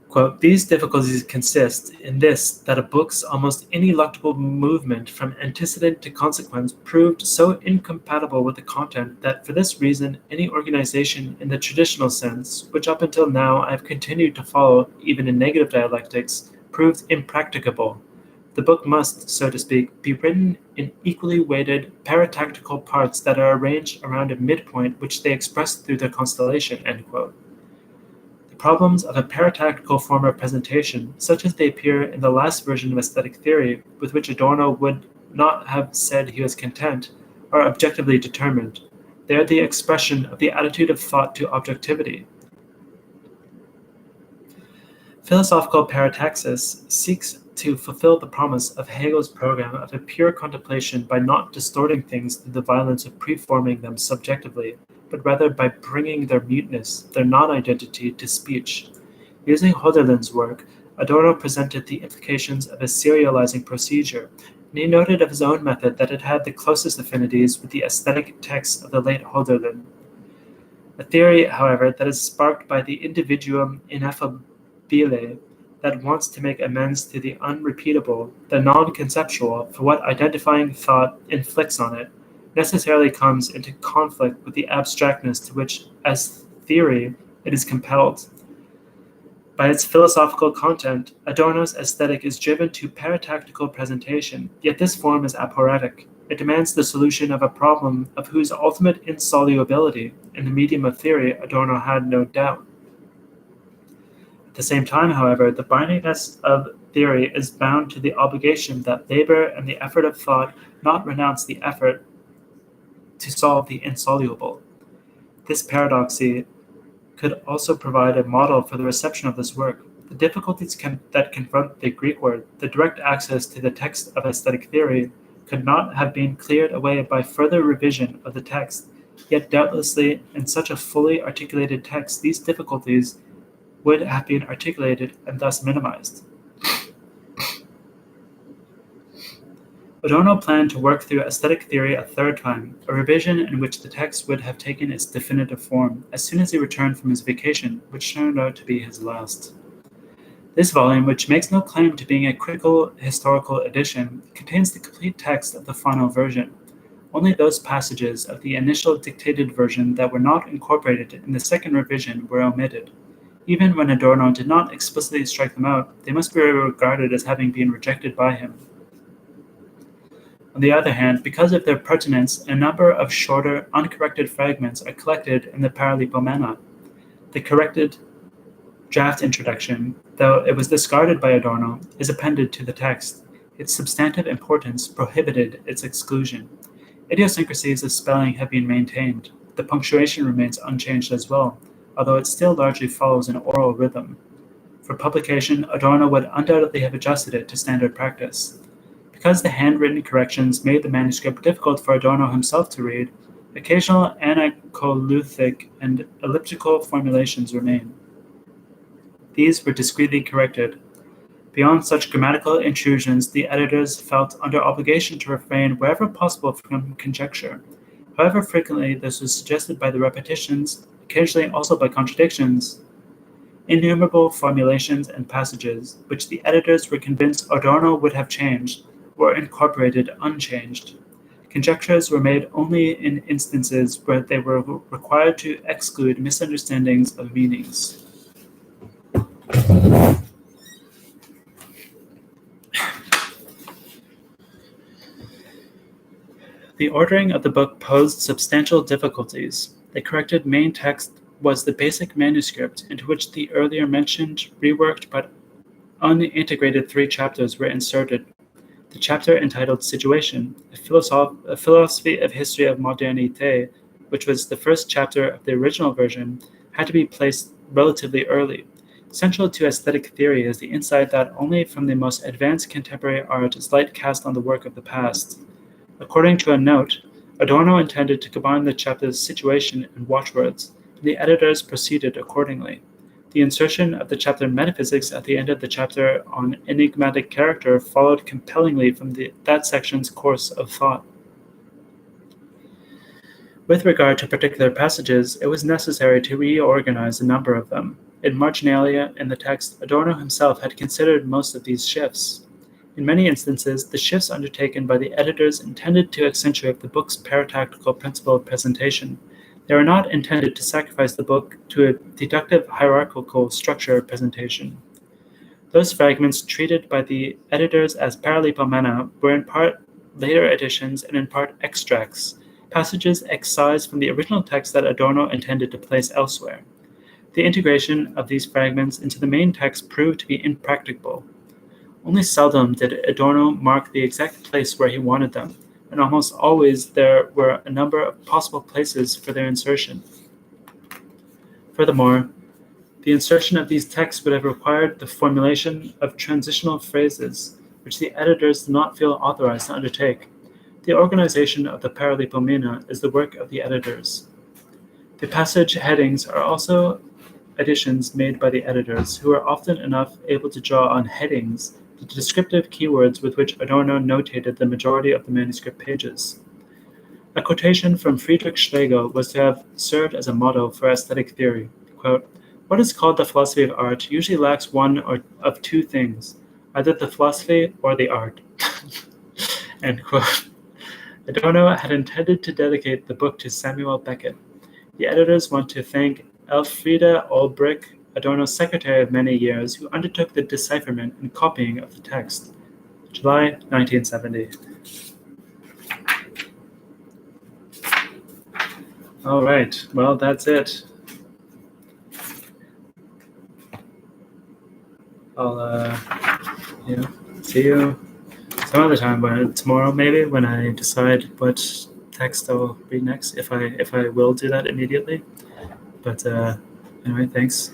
Quote, "These difficulties consist in this, that a book's almost ineluctable movement from antecedent to consequence proved so incompatible with the content that for this reason any organization in the traditional sense, which up until now I have continued to follow even in negative dialectics, proved impracticable. The book must, so to speak, be written in equally weighted paratactical parts that are arranged around a midpoint which they express through their constellation." End quote. The problems of a paratactical form of presentation, such as they appear in the last version of aesthetic theory, with which Adorno would not have said he was content, are objectively determined. They are the expression of the attitude of thought to objectivity. Philosophical parataxis seeks to fulfill the promise of Hegel's program of a pure contemplation by not distorting things through the violence of preforming them subjectively, but rather by bringing their muteness, their non-identity, to speech. Using Hölderlin's work, Adorno presented the implications of a serializing procedure, and he noted of his own method that it had the closest affinities with the aesthetic texts of the late Hölderlin. A theory, however, that is sparked by the individuum ineffabile that wants to make amends to the unrepeatable, the non-conceptual, for what identifying thought inflicts on it, necessarily comes into conflict with the abstractness to which, as theory, it is compelled. By its philosophical content, Adorno's aesthetic is driven to paratactical presentation, yet this form is aporetic. It demands the solution of a problem of whose ultimate insolubility, in the medium of theory, Adorno had no doubt. At the same time, however, the bindingness of theory is bound to the obligation that labor and the effort of thought not renounce the effort to solve the insoluble. This paradoxy could also provide a model for the reception of this work. The difficulties that confront the Greek word, the direct access to the text of aesthetic theory, could not have been cleared away by further revision of the text, yet doubtlessly in such a fully articulated text these difficulties would have been articulated and thus minimized. Adorno planned to work through aesthetic theory a third time, a revision in which the text would have taken its definitive form as soon as he returned from his vacation, which turned out to be his last. This volume, which makes no claim to being a critical historical edition, contains the complete text of the final version. Only those passages of the initial dictated version that were not incorporated in the second revision were omitted. Even when Adorno did not explicitly strike them out, they must be regarded as having been rejected by him. On the other hand, because of their pertinence, a number of shorter, uncorrected fragments are collected in the Paralipomena. The corrected draft introduction, though it was discarded by Adorno, is appended to the text. Its substantive importance prohibited its exclusion. Idiosyncrasies of spelling have been maintained. The punctuation remains unchanged as well, although it still largely follows an oral rhythm. For publication, Adorno would undoubtedly have adjusted it to standard practice. Because the handwritten corrections made the manuscript difficult for Adorno himself to read, occasional anacoluthic and elliptical formulations remain. These were discreetly corrected. Beyond such grammatical intrusions, the editors felt under obligation to refrain wherever possible from conjecture. However frequently this was suggested by the repetitions, occasionally also by contradictions, innumerable formulations and passages, which the editors were convinced Adorno would have changed, were incorporated unchanged. Conjectures were made only in instances where they were required to exclude misunderstandings of meanings. The ordering of the book posed substantial difficulties. The corrected main text was the basic manuscript into which the earlier mentioned, reworked but unintegrated 3 chapters were inserted. The chapter entitled Situation, a philosophy of history of modernité, which was the first chapter of the original version, had to be placed relatively early. Central to aesthetic theory is the insight that only from the most advanced contemporary art is light cast on the work of the past. According to a note, Adorno intended to combine the chapter's situation and watchwords, and the editors proceeded accordingly. The insertion of the chapter Metaphysics at the end of the chapter on enigmatic character followed compellingly from that section's course of thought. With regard to particular passages, it was necessary to reorganize a number of them. In marginalia in the text, Adorno himself had considered most of these shifts. In many instances, the shifts undertaken by the editors intended to accentuate the book's paratactical principle of presentation. They were not intended to sacrifice the book to a deductive hierarchical structure of presentation. Those fragments treated by the editors as Paralipomena were in part later additions and in part extracts, passages excised from the original text that Adorno intended to place elsewhere. The integration of these fragments into the main text proved to be impracticable. Only seldom did Adorno mark the exact place where he wanted them, and almost always there were a number of possible places for their insertion. Furthermore, the insertion of these texts would have required the formulation of transitional phrases, which the editors did not feel authorized to undertake. The organization of the Paralipomena is the work of the editors. The passage headings are also additions made by the editors, who are often enough able to draw on headings, the descriptive keywords with which Adorno notated the majority of the manuscript pages. A quotation from Friedrich Schlegel was to have served as a model for aesthetic theory. Quote, "What is called the philosophy of art usually lacks one or of two things, either the philosophy or the art." End quote. Adorno had intended to dedicate the book to Samuel Beckett. The editors want to thank Elfriede Ulbrich, Adorno's secretary of many years, who undertook the decipherment and copying of the text. July 1970. All right, well, that's it. I'll see you some other time, tomorrow maybe, when I decide what text I'll read next, if I will do that immediately. But anyway, thanks.